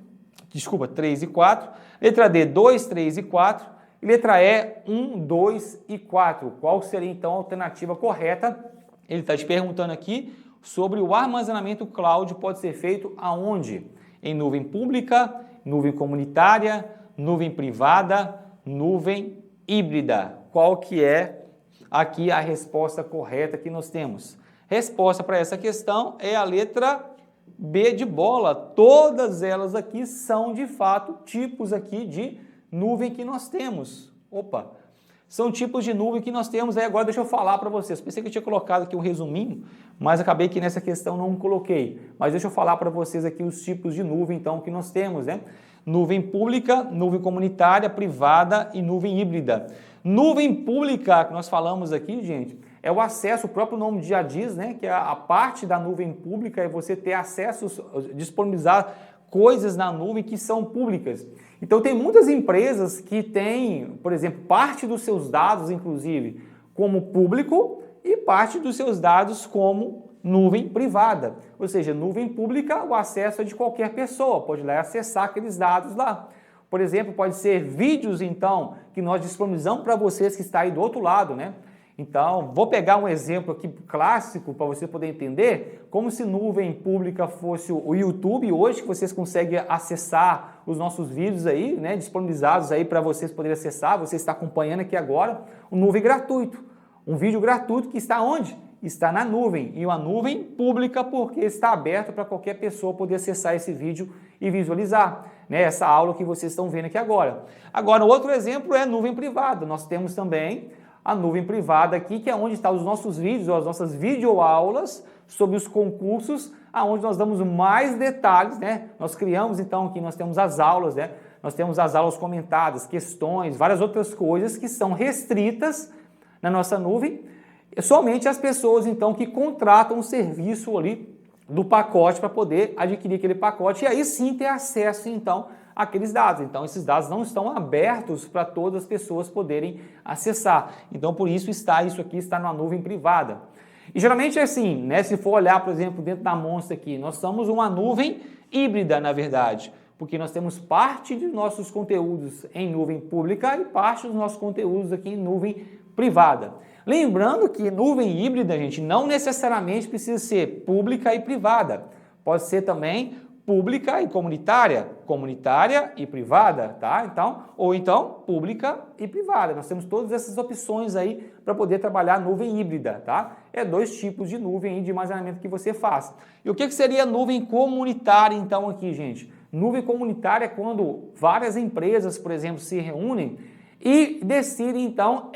Speaker 1: Desculpa, 3 e 4. Letra D, 2, 3 e 4. E letra E, 1, 2 e 4. Qual seria então a alternativa correta? Ele está te perguntando aqui sobre o armazenamento cloud pode ser feito aonde? Em nuvem pública, nuvem comunitária, nuvem privada, nuvem híbrida. Qual que é aqui a resposta correta que nós temos? Resposta para essa questão é a letra B de bola. Todas elas aqui são de fato tipos aqui de nuvem que nós temos. Opa! São tipos de nuvem que nós temos. Aí agora deixa eu falar para vocês. Pensei que eu tinha colocado aqui um resuminho, mas acabei que nessa questão não coloquei. Mas deixa eu falar para vocês aqui os tipos de nuvem então que nós temos, né? Nuvem pública, nuvem comunitária, privada e nuvem híbrida. Nuvem pública que nós falamos aqui, gente, é o acesso, o próprio nome já diz, né? Que é a parte da nuvem pública é você ter acesso, disponibilizar coisas na nuvem que são públicas. Então tem muitas empresas que têm, por exemplo, parte dos seus dados, inclusive, como público e parte dos seus dados como nuvem privada. Ou seja, nuvem pública, o acesso é de qualquer pessoa, pode ir lá e acessar aqueles dados lá. Por exemplo, pode ser vídeos, então, que nós disponibilizamos para vocês que está aí do outro lado, né? Então, vou pegar um exemplo aqui clássico para você poder entender, como se nuvem pública fosse o YouTube hoje, que vocês conseguem acessar os nossos vídeos aí, né, disponibilizados aí para vocês poderem acessar, você está acompanhando aqui agora, um nuvem gratuito, um vídeo gratuito que está onde? Está na nuvem, e uma nuvem pública porque está aberta para qualquer pessoa poder acessar esse vídeo e visualizar, né, essa aula que vocês estão vendo aqui agora. Agora, outro exemplo é nuvem privada, nós temos também a nuvem privada aqui, que é onde estão os nossos vídeos, as nossas videoaulas sobre os concursos, aonde nós damos mais detalhes, né? Nós criamos, então, aqui nós temos as aulas, né? Nós temos as aulas comentadas, questões, várias outras coisas que são restritas na nossa nuvem, somente as pessoas, então, que contratam o serviço ali do pacote para poder adquirir aquele pacote e aí sim ter acesso, então, aqueles dados. Então, esses dados não estão abertos para todas as pessoas poderem acessar. Então, por isso isso aqui está numa nuvem privada. E geralmente é assim, né? Se for olhar, por exemplo, dentro da Monster aqui, nós somos uma nuvem híbrida, na verdade, porque nós temos parte de nossos conteúdos em nuvem pública e parte dos nossos conteúdos aqui em nuvem privada. Lembrando que nuvem híbrida, gente, não necessariamente precisa ser pública e privada. Pode ser também pública e comunitária, comunitária e privada, tá? Então, pública e privada. Nós temos todas essas opções aí para poder trabalhar nuvem híbrida, tá? É dois tipos de nuvem de armazenamento que você faz. E o que seria nuvem comunitária, então, aqui, gente? Nuvem comunitária é quando várias empresas, por exemplo, se reúnem e decidem, então,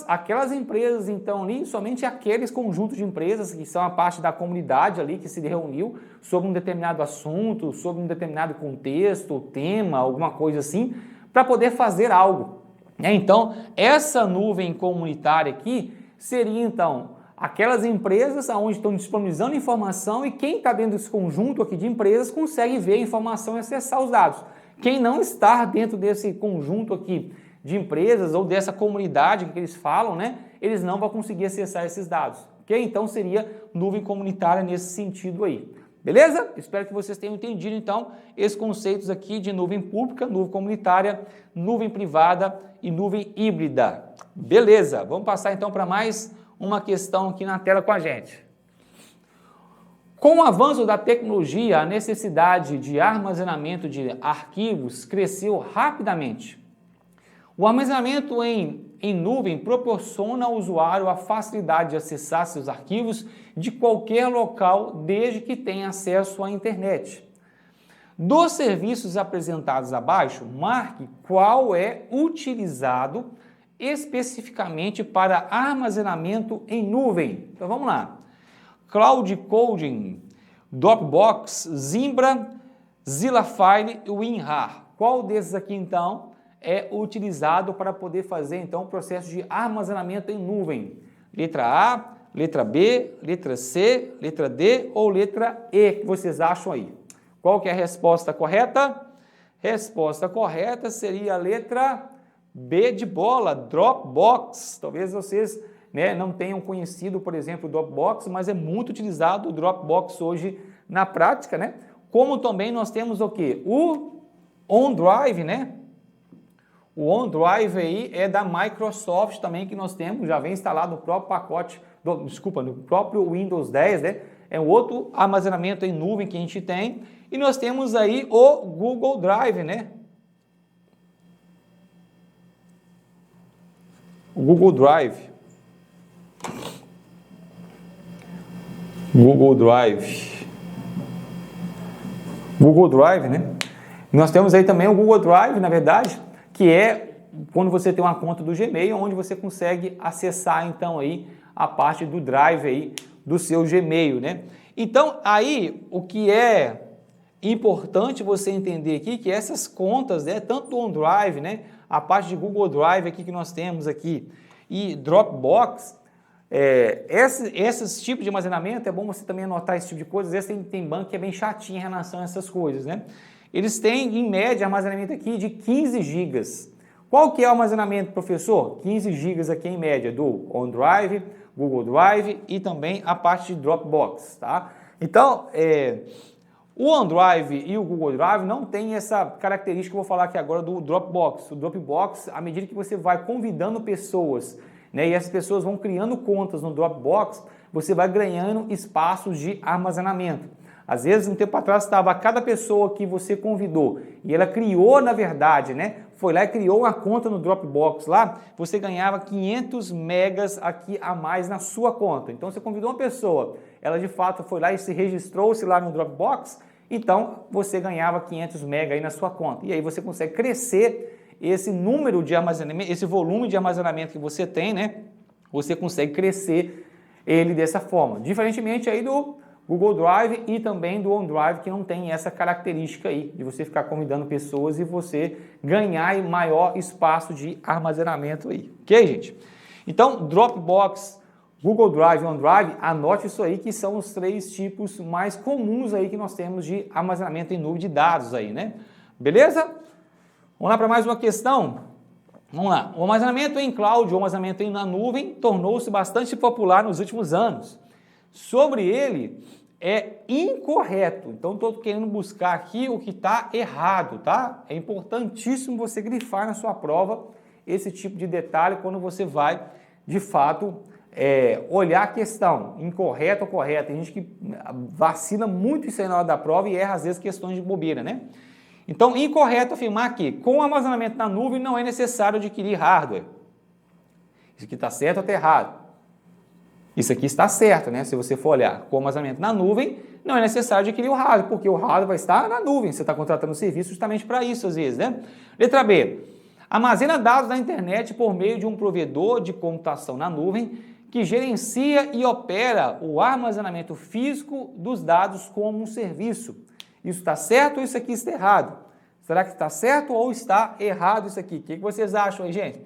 Speaker 1: aquelas empresas, então, ali, somente aqueles conjuntos de empresas que são a parte da comunidade ali que se reuniu sobre um determinado assunto, sobre um determinado contexto, tema, alguma coisa assim, para poder fazer algo. Então, essa nuvem comunitária aqui seria então aquelas empresas onde estão disponibilizando informação e quem está dentro desse conjunto aqui de empresas consegue ver a informação e acessar os dados. Quem não está dentro desse conjunto aqui de empresas ou dessa comunidade que eles falam, né, eles não vão conseguir acessar esses dados, ok? Então seria nuvem comunitária nesse sentido aí. Beleza? Espero que vocês tenham entendido, então, esses conceitos aqui de nuvem pública, nuvem comunitária, nuvem privada e nuvem híbrida. Beleza, vamos passar então para mais uma questão aqui na tela com a gente. Com o avanço da tecnologia, a necessidade de armazenamento de arquivos cresceu rapidamente. O armazenamento em nuvem proporciona ao usuário a facilidade de acessar seus arquivos de qualquer local, desde que tenha acesso à internet. Dos serviços apresentados abaixo, marque qual é utilizado especificamente para armazenamento em nuvem. Então vamos lá. Cloud Coding, Dropbox, Zimbra, Zillafile e WinRAR. Qual desses aqui então é utilizado para poder fazer então o processo de armazenamento em nuvem? Letra A, letra B, letra C, letra D ou letra E, que vocês acham aí? Qual que é a resposta correta? Resposta correta seria a letra B de bola, Dropbox. Talvez vocês, né, não tenham conhecido, por exemplo, o Dropbox, mas é muito utilizado o Dropbox hoje na prática, né? Como também nós temos o quê? O OneDrive, né? O OneDrive aí é da Microsoft também, que nós temos, já vem instalado no próprio pacote, no próprio Windows 10, né? É um outro armazenamento em nuvem que a gente tem. E nós temos aí o Google Drive, né? O Google Drive. Google Drive. Google Drive, né? Nós temos aí também o Google Drive, na verdade, que é quando você tem uma conta do Gmail, onde você consegue acessar então aí a parte do Drive aí do seu Gmail, né? Então, aí o que é importante você entender aqui que essas contas, né, tanto do OneDrive, né, a parte de Google Drive aqui que nós temos aqui e Dropbox, esses tipos de armazenamento, é bom você também anotar esse tipo de coisa. Às vezes tem banco que é bem chatinho em relação a essas coisas, né? Eles têm, em média, armazenamento aqui de 15 GB. Qual que é o armazenamento, professor? 15 GB aqui em média do OneDrive, Google Drive e também a parte de Dropbox, tá? Então, o OneDrive e o Google Drive não tem essa característica que eu vou falar aqui agora do Dropbox. O Dropbox, à medida que você vai convidando pessoas, né, e essas pessoas vão criando contas no Dropbox, você vai ganhando espaços de armazenamento. Às vezes, um tempo atrás, estava cada pessoa que você convidou e ela criou, na verdade, né, foi lá e criou uma conta no Dropbox lá, você ganhava 500 megas aqui a mais na sua conta. Então, você convidou uma pessoa, ela de fato foi lá e se registrou-se lá no Dropbox, então você ganhava 500 megas aí na sua conta. E aí você consegue crescer esse número de armazenamento, esse volume de armazenamento que você tem, né? Você consegue crescer ele dessa forma. Diferentemente aí do Google Drive e também do OneDrive, que não tem essa característica aí de você ficar convidando pessoas e você ganhar maior espaço de armazenamento aí. Ok, gente? Então, Dropbox, Google Drive e OneDrive, anote isso aí, que são os 3 tipos mais comuns aí que nós temos de armazenamento em nuvem de dados aí, né? Beleza? Vamos lá para mais uma questão? Vamos lá. O armazenamento em cloud, o armazenamento na nuvem, tornou-se bastante popular nos últimos anos. Sobre ele, é incorreto. Então, estou querendo buscar aqui o que está errado, tá? É importantíssimo você grifar na sua prova esse tipo de detalhe quando você vai, de fato, olhar a questão, incorreto ou correto. Tem gente que vacila muito isso aí na hora da prova e erra, às vezes, questões de bobeira, né? Então, incorreto afirmar que com o armazenamento na nuvem não é necessário adquirir hardware. Isso aqui está certo ou está errado? Isso aqui está certo, né? Se você for olhar com o armazenamento na nuvem, não é necessário adquirir o hardware, porque o hardware vai estar na nuvem. Você está contratando um serviço justamente para isso, às vezes, né? Letra B. Armazena dados na internet por meio de um provedor de computação na nuvem que gerencia e opera o armazenamento físico dos dados como um serviço. Isso está certo ou isso aqui está errado? Será que está certo ou está errado isso aqui? O que vocês acham aí, gente?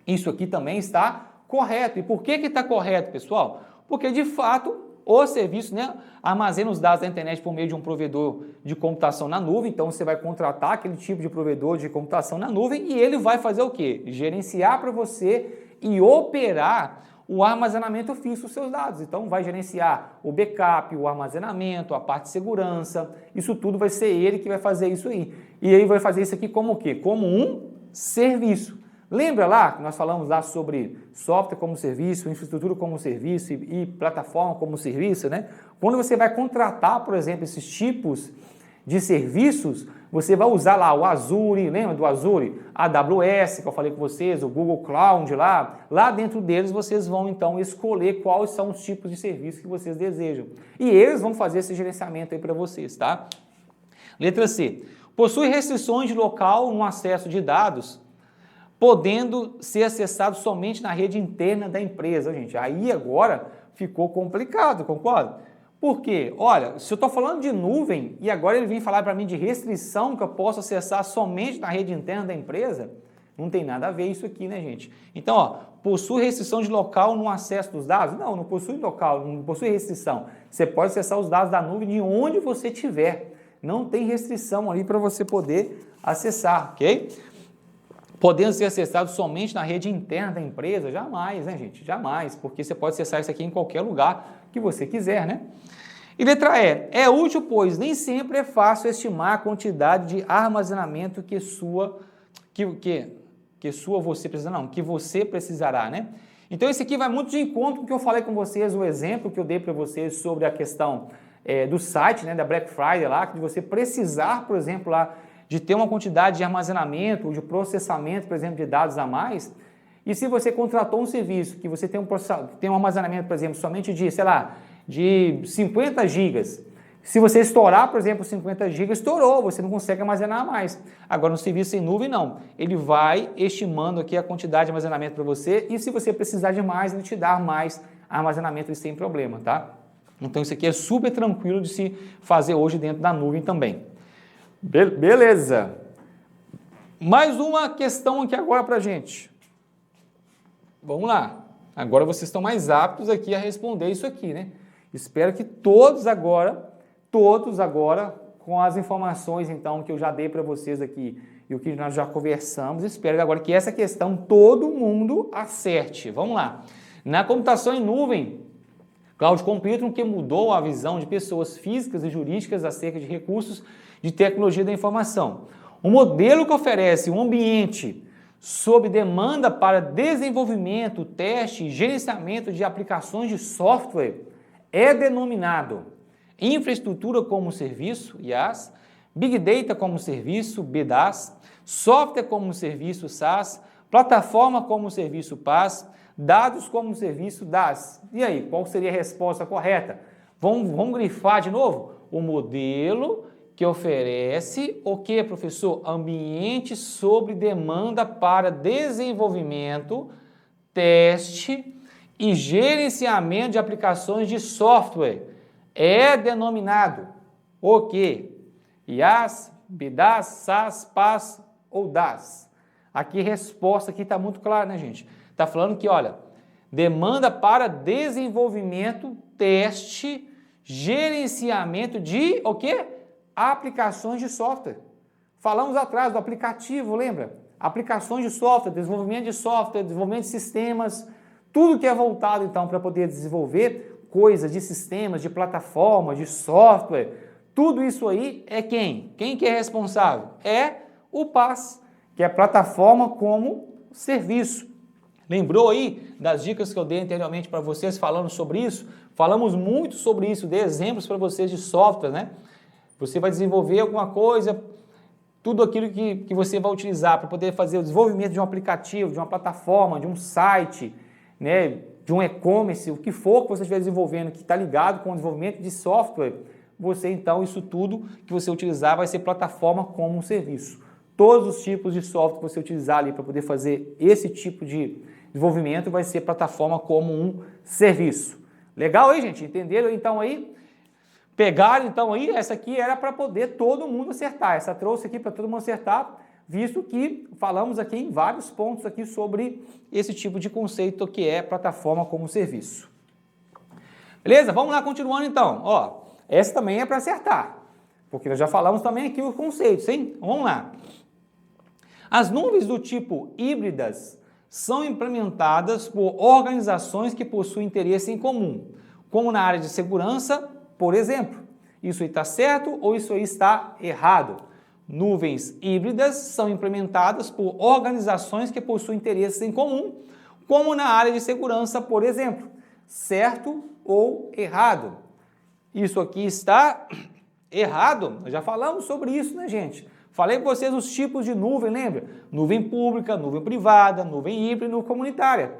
Speaker 1: Isso aqui também está correto. E por que está correto, pessoal? Porque, de fato, o serviço, né, armazena os dados da internet por meio de um provedor de computação na nuvem. Então, você vai contratar aquele tipo de provedor de computação na nuvem e ele vai fazer o quê? Gerenciar para você e operar o armazenamento físico dos seus dados. Então, vai gerenciar o backup, o armazenamento, a parte de segurança. Isso tudo vai ser ele que vai fazer isso aí. E aí vai fazer isso aqui como o quê? Como um serviço. Lembra lá que nós falamos lá sobre software como serviço, infraestrutura como serviço e plataforma como serviço, né? Quando você vai contratar, por exemplo, esses tipos de serviços, você vai usar lá o Azure, lembra do Azure? A AWS, que eu falei com vocês, o Google Cloud lá dentro deles vocês vão então escolher quais são os tipos de serviços que vocês desejam. E eles vão fazer esse gerenciamento aí para vocês, tá? Letra C. Possui restrições de local no acesso de dados, podendo ser acessado somente na rede interna da empresa, gente. Aí agora ficou complicado, concorda? Por quê? Olha, se eu estou falando de nuvem e agora ele vem falar para mim de restrição que eu posso acessar somente na rede interna da empresa, não tem nada a ver isso aqui, né, gente? Então, ó, possui restrição de local no acesso dos dados? Não possui local, não possui restrição. Você pode acessar os dados da nuvem de onde você estiver. Não tem restrição ali para você poder acessar, ok? Podendo ser acessados somente na rede interna da empresa? Jamais, né, gente? Jamais, porque você pode acessar isso aqui em qualquer lugar que você quiser, né? E letra E. É útil, pois nem sempre é fácil estimar a quantidade de armazenamento que você precisará, né? Então, esse aqui vai muito de encontro com o que eu falei com vocês, o exemplo que eu dei para vocês sobre a questão do site, né, da Black Friday lá, que você precisar, por exemplo, lá, de ter uma quantidade de armazenamento, de processamento, por exemplo, de dados a mais. E se você contratou um serviço que você tem um armazenamento, por exemplo, somente de, sei lá, de 50 gigas. Se você estourar, por exemplo, 50 gigas, estourou, você não consegue armazenar mais. Agora, no serviço em nuvem, não. Ele vai estimando aqui a quantidade de armazenamento para você e se você precisar de mais, ele te dá mais armazenamento sem problema, tá? Então, isso aqui é super tranquilo de se fazer hoje dentro da nuvem também. Beleza. Mais uma questão aqui agora para a gente. Vamos lá. Agora vocês estão mais aptos aqui a responder isso aqui, né? Espero que todos agora, com as informações então que eu já dei para vocês aqui e o que nós já conversamos, espero agora que essa questão todo mundo acerte. Vamos lá. Na computação em nuvem, Cloud Computing, que mudou a visão de pessoas físicas e jurídicas acerca de recursos de tecnologia da informação. Um modelo que oferece um ambiente sob demanda para desenvolvimento, teste e gerenciamento de aplicações de software é denominado infraestrutura como serviço, IaaS, Big Data como serviço, BDaaS, software como serviço, SaaS, plataforma como serviço, PaaS, dados como serviço, DaaS. E aí, qual seria a resposta correta? Vamos grifar de novo? O modelo que oferece o que, professor? Ambiente sob demanda para desenvolvimento, teste e gerenciamento de aplicações de software. É denominado o quê? IaaS, BDaaS, SaaS, PaaS ou DaaS? Aqui a resposta aqui está muito clara, né, gente? Está falando que, olha, demanda para desenvolvimento, teste, gerenciamento de o quê? Aplicações de software. Falamos atrás do aplicativo, lembra? Aplicações de software, desenvolvimento de sistemas, tudo que é voltado então para poder desenvolver coisas de sistemas, de plataformas, de software, tudo isso aí é quem? Quem que é responsável? É o PaaS, que é plataforma como serviço. Lembrou aí das dicas que eu dei anteriormente para vocês falando sobre isso? Falamos muito sobre isso, dei exemplos para vocês de software, né? Você vai desenvolver alguma coisa, tudo aquilo que você vai utilizar para poder fazer o desenvolvimento de um aplicativo, de uma plataforma, de um site, né, de um e-commerce, o que for que você estiver desenvolvendo, que está ligado com o desenvolvimento de software, você então, isso tudo que você utilizar vai ser plataforma como um serviço. Todos os tipos de software que você utilizar ali para poder fazer esse tipo de desenvolvimento vai ser plataforma como um serviço. Legal aí, gente? Entenderam então aí? Pegaram então aí, essa aqui era para poder todo mundo acertar. Essa trouxe aqui para todo mundo acertar, visto que falamos aqui em vários pontos aqui sobre esse tipo de conceito que é plataforma como serviço. Beleza? Vamos lá, continuando então. Ó, essa também é para acertar, porque nós já falamos também aqui os conceitos, hein? Vamos lá. As nuvens do tipo híbridas são implementadas por organizações que possuem interesse em comum, como na área de segurança, por exemplo. Isso aí está certo ou isso aí está errado? Nuvens híbridas são implementadas por organizações que possuem interesses em comum, como na área de segurança, por exemplo. Certo ou errado? Isso aqui está errado. Nós já falamos sobre isso, né, gente? Falei para vocês os tipos de nuvem, lembra? Nuvem pública, nuvem privada, nuvem híbrida e nuvem comunitária.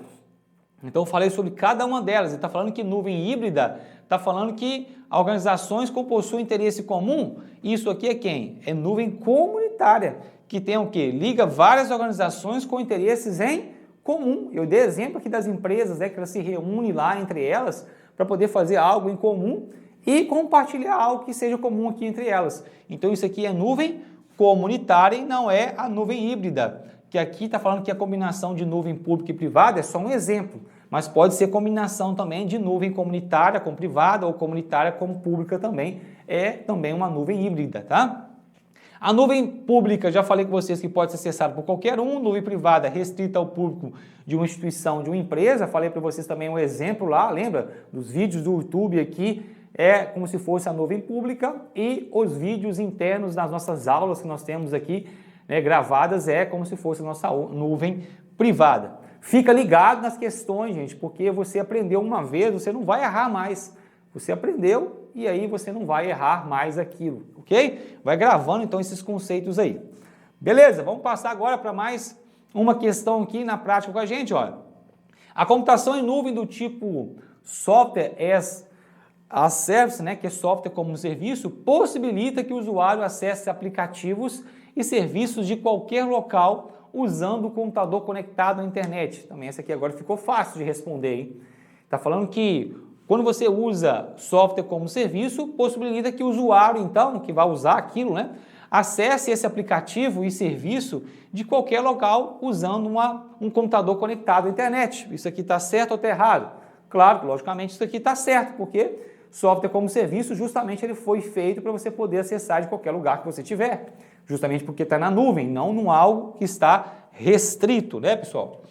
Speaker 1: Então, eu falei sobre cada uma delas. Ele está falando que nuvem híbrida, está falando que organizações que possuem interesse comum, isso aqui é quem? É nuvem comunitária, que tem o quê? Liga várias organizações com interesses em comum. Eu dei exemplo aqui das empresas, né, que elas se reúnem lá entre elas para poder fazer algo em comum e compartilhar algo que seja comum aqui entre elas. Então, isso aqui é nuvem comunitária e não é a nuvem híbrida, que aqui está falando que a combinação de nuvem pública e privada é só um exemplo, mas pode ser combinação também de nuvem comunitária com privada ou comunitária com pública também, é também uma nuvem híbrida, tá? A nuvem pública, já falei com vocês que pode ser acessada por qualquer um, nuvem privada restrita ao público de uma instituição, de uma empresa, falei para vocês também um exemplo lá, lembra? Dos vídeos do YouTube aqui, é como se fosse a nuvem pública e os vídeos internos das nossas aulas que nós temos aqui, né, gravadas, é como se fosse a nossa nuvem privada. Fica ligado nas questões, gente, porque você aprendeu uma vez, você não vai errar mais. Você aprendeu e aí você não vai errar mais aquilo, ok? Vai gravando então esses conceitos aí. Beleza, vamos passar agora para mais uma questão aqui na prática com a gente, olha. A computação em nuvem do tipo software as service, né, que é software como serviço, possibilita que o usuário acesse aplicativos e serviços de qualquer local usando o computador conectado à internet. Também essa aqui agora ficou fácil de responder, hein? Está falando que quando você usa software como serviço, possibilita que o usuário, então, que vai usar aquilo, né, acesse esse aplicativo e serviço de qualquer local usando um computador conectado à internet. Isso aqui está certo ou está errado? Claro que, logicamente, isso aqui está certo, porque software como serviço, justamente ele foi feito para você poder acessar de qualquer lugar que você tiver. Justamente porque está na nuvem, não num algo que está restrito, né, pessoal?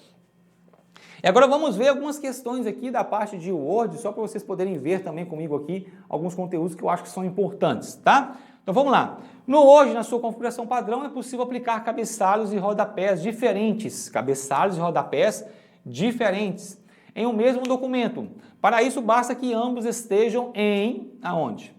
Speaker 1: E agora vamos ver algumas questões aqui da parte de Word, só para vocês poderem ver também comigo aqui alguns conteúdos que eu acho que são importantes, tá? Então vamos lá. No Word, na sua configuração padrão, é possível aplicar cabeçalhos e rodapés diferentes. Cabeçalhos e rodapés diferentes em um mesmo documento. Para isso, basta que ambos estejam em, aonde?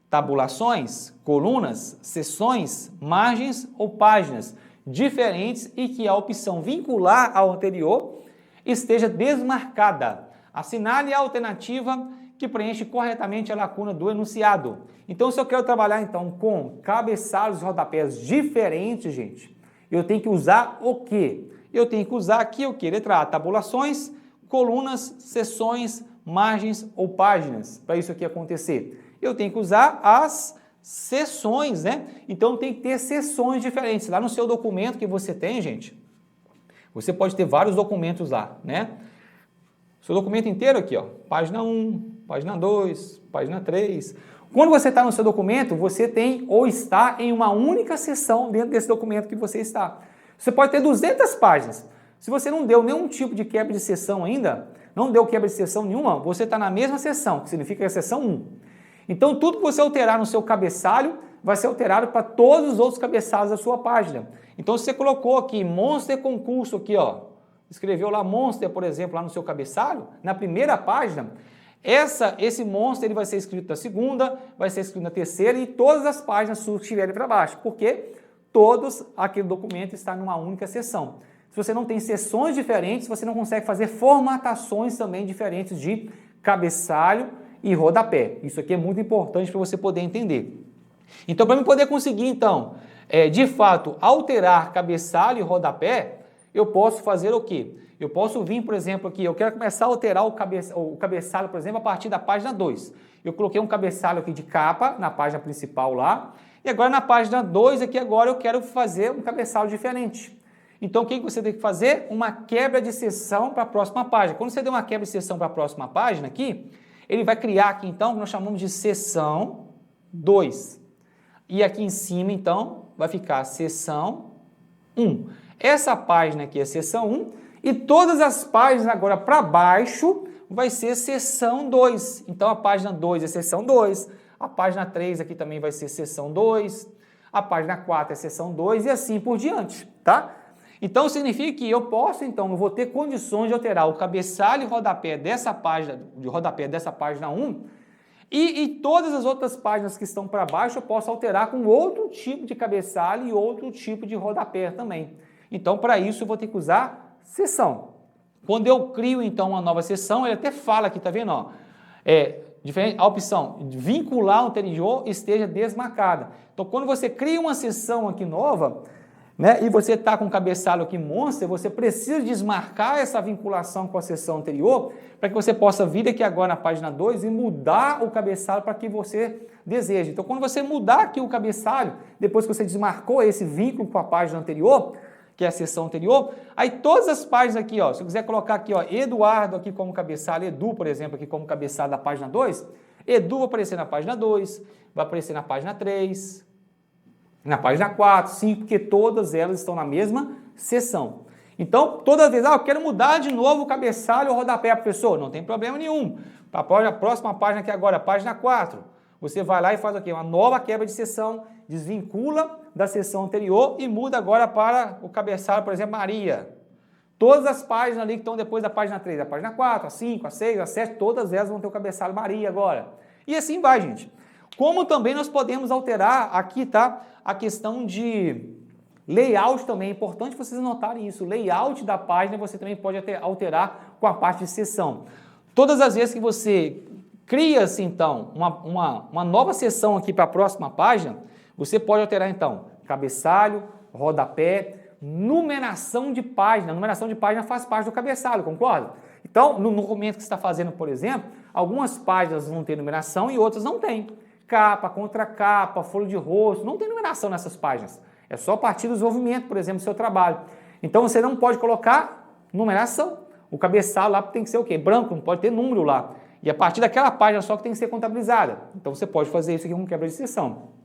Speaker 1: Tabulações, colunas, seções, margens ou páginas diferentes e que a opção vincular ao anterior esteja desmarcada. Assinale a alternativa que preenche corretamente a lacuna do enunciado. Então, se eu quero trabalhar então com cabeçalhos e rodapés diferentes, gente, eu tenho que usar o quê? Eu tenho que usar aqui o quê? Letra A, tabulações, colunas, seções, margens ou páginas. Para isso aqui acontecer, eu tenho que usar as seções, né? Então tem que ter seções diferentes. Lá no seu documento que você tem, gente, você pode ter vários documentos lá, né? Seu documento inteiro aqui, ó, página 1, página 2, página 3. Quando você está no seu documento, você tem ou está em uma única seção dentro desse documento que você está. Você pode ter 200 páginas. Se você não deu nenhum tipo de quebra de seção ainda, não deu quebra de seção nenhuma, você está na mesma seção, que significa que é a seção 1. Então, tudo que você alterar no seu cabeçalho vai ser alterado para todos os outros cabeçalhos da sua página. Então, se você colocou aqui Monster Concurso, aqui, ó, escreveu lá Monster, por exemplo, lá no seu cabeçalho, na primeira página, esse Monster ele vai ser escrito na segunda, vai ser escrito na terceira e todas as páginas suas que estiverem para baixo, porque todos aquele documento está numa única seção. Se você não tem seções diferentes, você não consegue fazer formatações também diferentes de cabeçalho e rodapé. Isso aqui é muito importante para você poder entender. Então, para eu poder conseguir, então, de fato, alterar cabeçalho e rodapé, eu posso fazer o quê? Eu posso vir, por exemplo, aqui, eu quero começar a alterar o cabeçalho, por exemplo, a partir da página 2. Eu coloquei um cabeçalho aqui de capa na página principal lá, E agora na página 2 aqui agora eu quero fazer um cabeçalho diferente. Então o que você tem que fazer? Uma quebra de seção para a próxima página. Quando você der uma quebra de seção para a próxima página aqui, ele vai criar aqui então o que nós chamamos de seção 2. E aqui em cima então vai ficar seção 1. Essa página aqui é seção 1 e todas as páginas agora para baixo vai ser seção 2. Então a página 2 é seção 2, a página 3 aqui também vai ser seção 2, a página 4 é seção 2 e assim por diante, tá? Então significa que eu posso, então, eu vou ter condições de alterar o cabeçalho e rodapé dessa página, dessa página 1, e todas as outras páginas que estão para baixo eu posso alterar com outro tipo de cabeçalho e outro tipo de rodapé também. Então, para isso eu vou ter que usar seção. Quando eu crio, então, uma nova seção, ele até fala aqui, tá vendo, ó? Diferente, a opção vincular anterior esteja desmarcada. Então, quando você cria uma seção aqui nova, né, e você está com o cabeçalho aqui monster, você precisa desmarcar essa vinculação com a seção anterior para que você possa vir aqui agora na página 2 e mudar o cabeçalho para que você deseja. Então, quando você mudar aqui o cabeçalho, depois que você desmarcou esse vínculo com a página anterior, que é a seção anterior, aí todas as páginas aqui, ó, se eu quiser colocar aqui, ó, Eduardo aqui como cabeçalho, Edu, por exemplo, aqui como cabeçalho da página 2, Edu vai aparecer na página 2, vai aparecer na página 3, na página 4, 5, porque todas elas estão na mesma seção. Então, toda vez, eu quero mudar de novo o cabeçalho ou rodapé, professor, não tem problema nenhum. Para a próxima página aqui agora, página 4, você vai lá e faz aqui uma nova quebra de seção, desvincula da seção anterior e muda agora para o cabeçalho, por exemplo, Maria. Todas as páginas ali que estão depois da página 3, a página 4, a 5, a 6, a 7, todas elas vão ter o cabeçalho Maria agora. E assim vai, gente. Como também nós podemos alterar, aqui tá, a questão de layout também, é importante vocês notarem isso, o layout da página você também pode alterar com a parte de seção. Todas as vezes que você cria-se então uma nova seção aqui para a próxima página, você pode alterar então cabeçalho, rodapé, numeração de página. A numeração de página faz parte do cabeçalho, concorda? Então, no momento que você está fazendo, por exemplo, algumas páginas vão ter numeração e outras não têm. Capa, contracapa, folha de rosto, não tem numeração nessas páginas. É só a partir do desenvolvimento, por exemplo, do seu trabalho. Então você não pode colocar numeração. O cabeçalho lá tem que ser o quê? Branco, não pode ter número lá. E a partir daquela página só que tem que ser contabilizada. Então você pode fazer isso aqui com quebra de seção.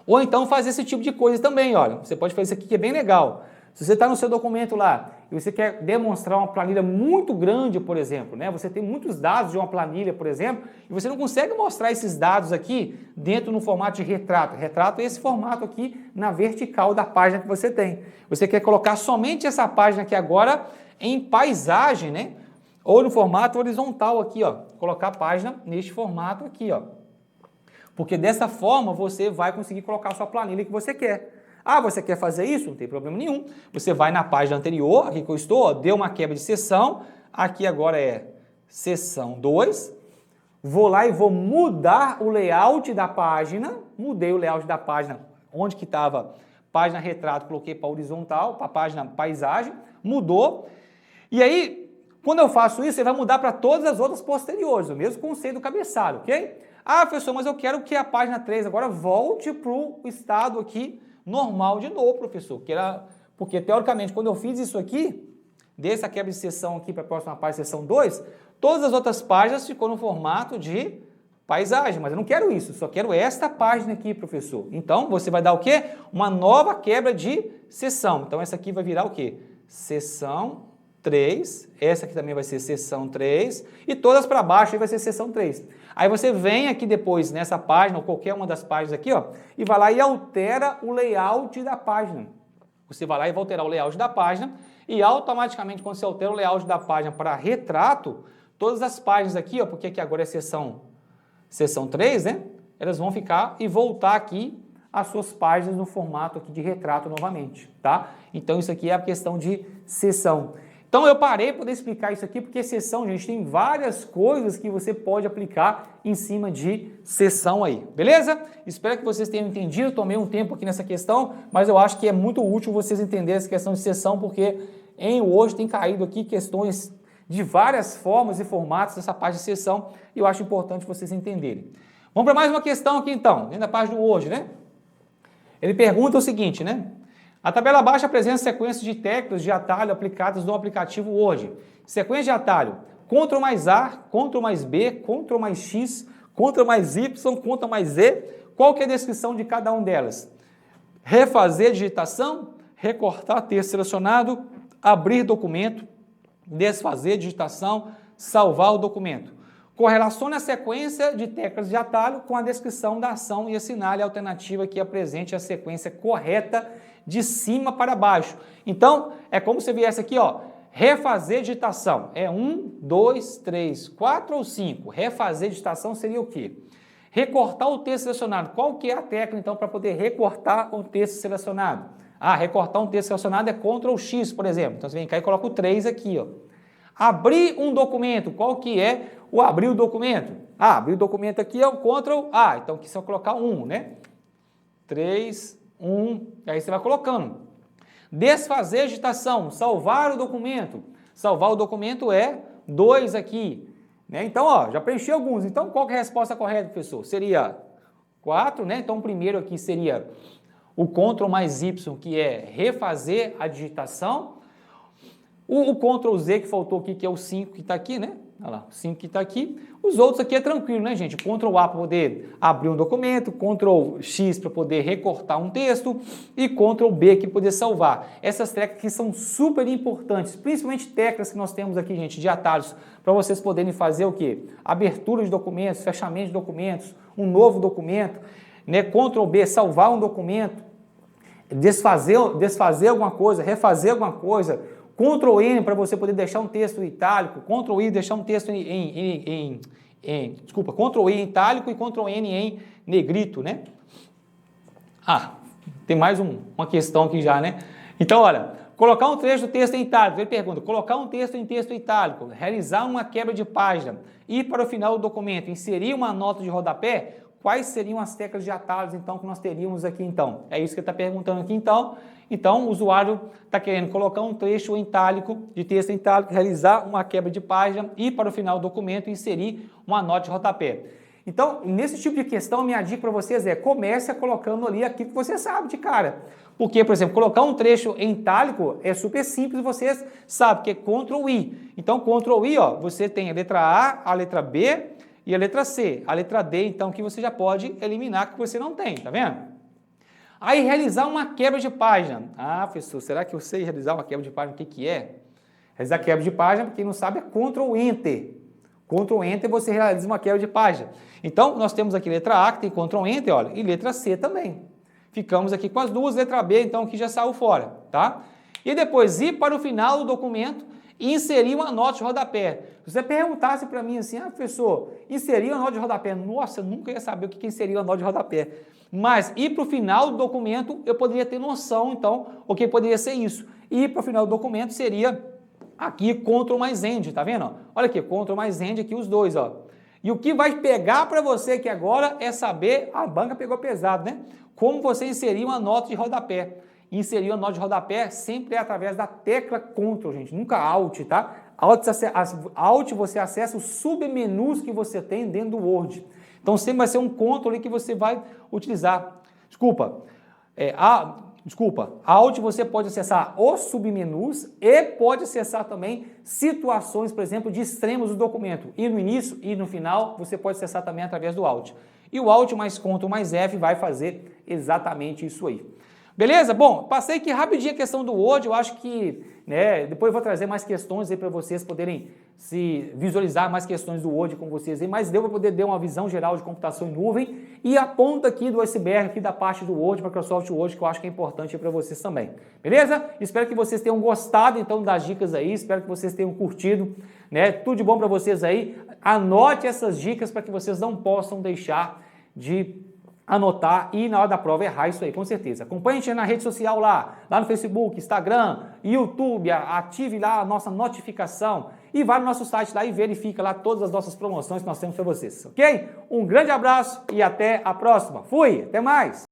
Speaker 1: Ou então fazer esse tipo de coisa também, olha. Você pode fazer isso aqui que é bem legal. Se você está no seu documento lá e você quer demonstrar uma planilha muito grande, por exemplo, né? Você tem muitos dados de uma planilha, por exemplo, e você não consegue mostrar esses dados aqui dentro no formato de retrato. Retrato é esse formato aqui na vertical da página que você tem. Você quer colocar somente essa página aqui agora em paisagem, né? Ou no formato horizontal aqui, ó. Colocar a página neste formato aqui, ó. Porque dessa forma você vai conseguir colocar a sua planilha que você quer. Ah, você quer fazer isso? Não tem problema nenhum. Você vai na página anterior, aqui que eu estou, ó, deu uma quebra de seção. Aqui agora é seção 2. Vou lá e vou mudar o layout da página. Mudei o layout da página, onde que estava página retrato, coloquei para horizontal, para a página paisagem. Mudou. E aí, quando eu faço isso, você vai mudar para todas as outras posteriores, o mesmo conceito do cabeçalho, ok? Ah, professor, mas eu quero que a página 3 agora volte para o estado aqui normal de novo, professor. Porque, teoricamente, quando eu fiz isso aqui, dessa quebra de seção aqui para a próxima página, seção 2, todas as outras páginas ficou no formato de paisagem, mas eu não quero isso, só quero esta página aqui, professor. Então, você vai dar o quê? Uma nova quebra de seção. Então, essa aqui vai virar o quê? Seção 3, essa aqui também vai ser seção 3, e todas para baixo aí vai ser seção 3. Aí você vem aqui depois nessa página, ou qualquer uma das páginas aqui, ó, e vai lá e altera o layout da página. Você vai lá e vai alterar o layout da página, e automaticamente quando você altera o layout da página para retrato, todas as páginas aqui, ó, porque aqui agora é seção 3, né? Elas vão ficar e voltar aqui as suas páginas no formato aqui de retrato novamente, tá? Então isso aqui é a questão de seção. Então eu parei para poder explicar isso aqui, porque seção, gente, tem várias coisas que você pode aplicar em cima de seção aí, beleza? Espero que vocês tenham entendido, tomei um tempo aqui nessa questão, mas eu acho que é muito útil vocês entenderem essa questão de seção, porque hoje tem caído aqui questões de várias formas e formatos dessa parte de seção, e eu acho importante vocês entenderem. Vamos para mais uma questão aqui então, dentro da página do hoje, né? Ele pergunta o seguinte, né? A tabela abaixo apresenta sequências de teclas de atalho aplicadas no aplicativo Word. Sequência de atalho, Ctrl mais A, Ctrl mais B, Ctrl mais X, Ctrl mais Y, Ctrl mais Z. Qual que é a descrição de cada uma delas? Refazer digitação, recortar texto selecionado, abrir documento, desfazer digitação, salvar o documento. Correlacione a sequência de teclas de atalho com a descrição da ação e assinale a alternativa que apresente a sequência correta de cima para baixo. Então, é como se viesse aqui, ó, refazer digitação. É 1, 2, 3, 4 ou 5. Refazer digitação seria o quê? Recortar o texto selecionado. Qual que é a técnica, então, para poder recortar o texto selecionado? Ah, recortar um texto selecionado é Ctrl X, por exemplo. Então, você vem cá e coloca o 3 aqui, ó. Abrir um documento. Qual que é o abrir o documento? Ah, abrir o documento aqui é o Ctrl A. Então, aqui você vai colocar 1, né? 3, 1, aí você vai colocando. Desfazer digitação, salvar o documento. Salvar o documento é 2 aqui. Né? Então, ó, já preenchi alguns. Então, qual que é a resposta correta, professor? Seria 4, né? Então, o primeiro aqui seria o Ctrl mais Y, que é refazer a digitação. O Ctrl Z que faltou aqui, que é o 5 que está aqui, né? Olha lá, o 5 que está aqui. Os outros aqui é tranquilo, né, gente? Ctrl A para poder abrir um documento, Ctrl X para poder recortar um texto e Ctrl B aqui para poder salvar. Essas teclas aqui são super importantes, principalmente teclas que nós temos aqui, gente, de atalhos, para vocês poderem fazer o quê? Abertura de documentos, fechamento de documentos, um novo documento, né? Ctrl B, salvar um documento, desfazer alguma coisa, refazer alguma coisa, Ctrl N para você poder deixar um texto em itálico, Ctrl I deixar um texto Ctrl I em itálico e Ctrl N em negrito, né? Ah, tem mais uma questão aqui já, né? Então, olha, colocar um trecho do texto em itálico, ele pergunta, colocar um texto em texto itálico, realizar uma quebra de página, ir para o final do documento, inserir uma nota de rodapé, quais seriam as teclas de atalhos, então, que nós teríamos aqui, então? É isso que ele está perguntando aqui, então. Então, o usuário está querendo colocar um trecho em itálico, de texto em itálico, realizar uma quebra de página, ir para o final do documento e inserir uma nota de rodapé. Então, nesse tipo de questão, minha dica para vocês é comece colocando ali aquilo que você sabe de cara. Porque, por exemplo, colocar um trecho em itálico é super simples, vocês sabem que é Ctrl I. Então, Ctrl I, ó, você tem a letra A, a letra B e a letra C. A letra D, então, que você já pode eliminar, que você não tem, tá vendo? Aí, realizar uma quebra de página. Ah, professor, será que eu sei realizar uma quebra de página? O que que é? Realizar quebra de página, para quem não sabe, é Ctrl Enter. Ctrl Enter, você realiza uma quebra de página. Então, nós temos aqui letra A, que tem Ctrl Enter, olha, e letra C também. Ficamos aqui com as duas, letra B, então, que já saiu fora, tá? E depois, ir para o final do documento e inserir uma nota de rodapé. Se você perguntasse para mim assim, ah, professor, inserir uma nota de rodapé, nossa, eu nunca ia saber o que é inserir uma nota de rodapé. Mas ir para o final do documento, eu poderia ter noção, então, o que poderia ser isso. Ir para o final do documento seria aqui Ctrl mais End, tá vendo? Olha aqui, Ctrl mais End aqui os dois, ó. E o que vai pegar para você aqui agora é saber, a banca pegou pesado, né? Como você inserir uma nota de rodapé. Inserir uma nota de rodapé sempre é através da tecla Ctrl, gente, nunca Alt, tá? Alt você acessa os submenus que você tem dentro do Word. Então sempre vai ser um Ctrl ali que você vai utilizar. Alt você pode acessar os submenus e pode acessar também situações, por exemplo, de extremos do documento. E no início e no final você pode acessar também através do Alt. E o Alt mais Ctrl mais F vai fazer exatamente isso aí. Beleza? Bom, passei aqui rapidinho a questão do Word, eu acho que, né, depois eu vou trazer mais questões aí para vocês poderem se visualizar mais questões do Word com vocês aí, mas deu para poder dar uma visão geral de computação em nuvem e a ponta aqui do iceberg, aqui da parte do Word, Microsoft Word, que eu acho que é importante para vocês também. Beleza? Espero que vocês tenham gostado então das dicas aí, espero que vocês tenham curtido, né? Tudo de bom para vocês aí. Anote essas dicas para que vocês não possam deixar de anotar e na hora da prova errar isso aí, com certeza. Acompanhe a gente na rede social lá no Facebook, Instagram, YouTube, ative lá a nossa notificação e vá no nosso site lá e verifica lá todas as nossas promoções que nós temos para vocês, ok? Um grande abraço e até a próxima. Fui, até mais!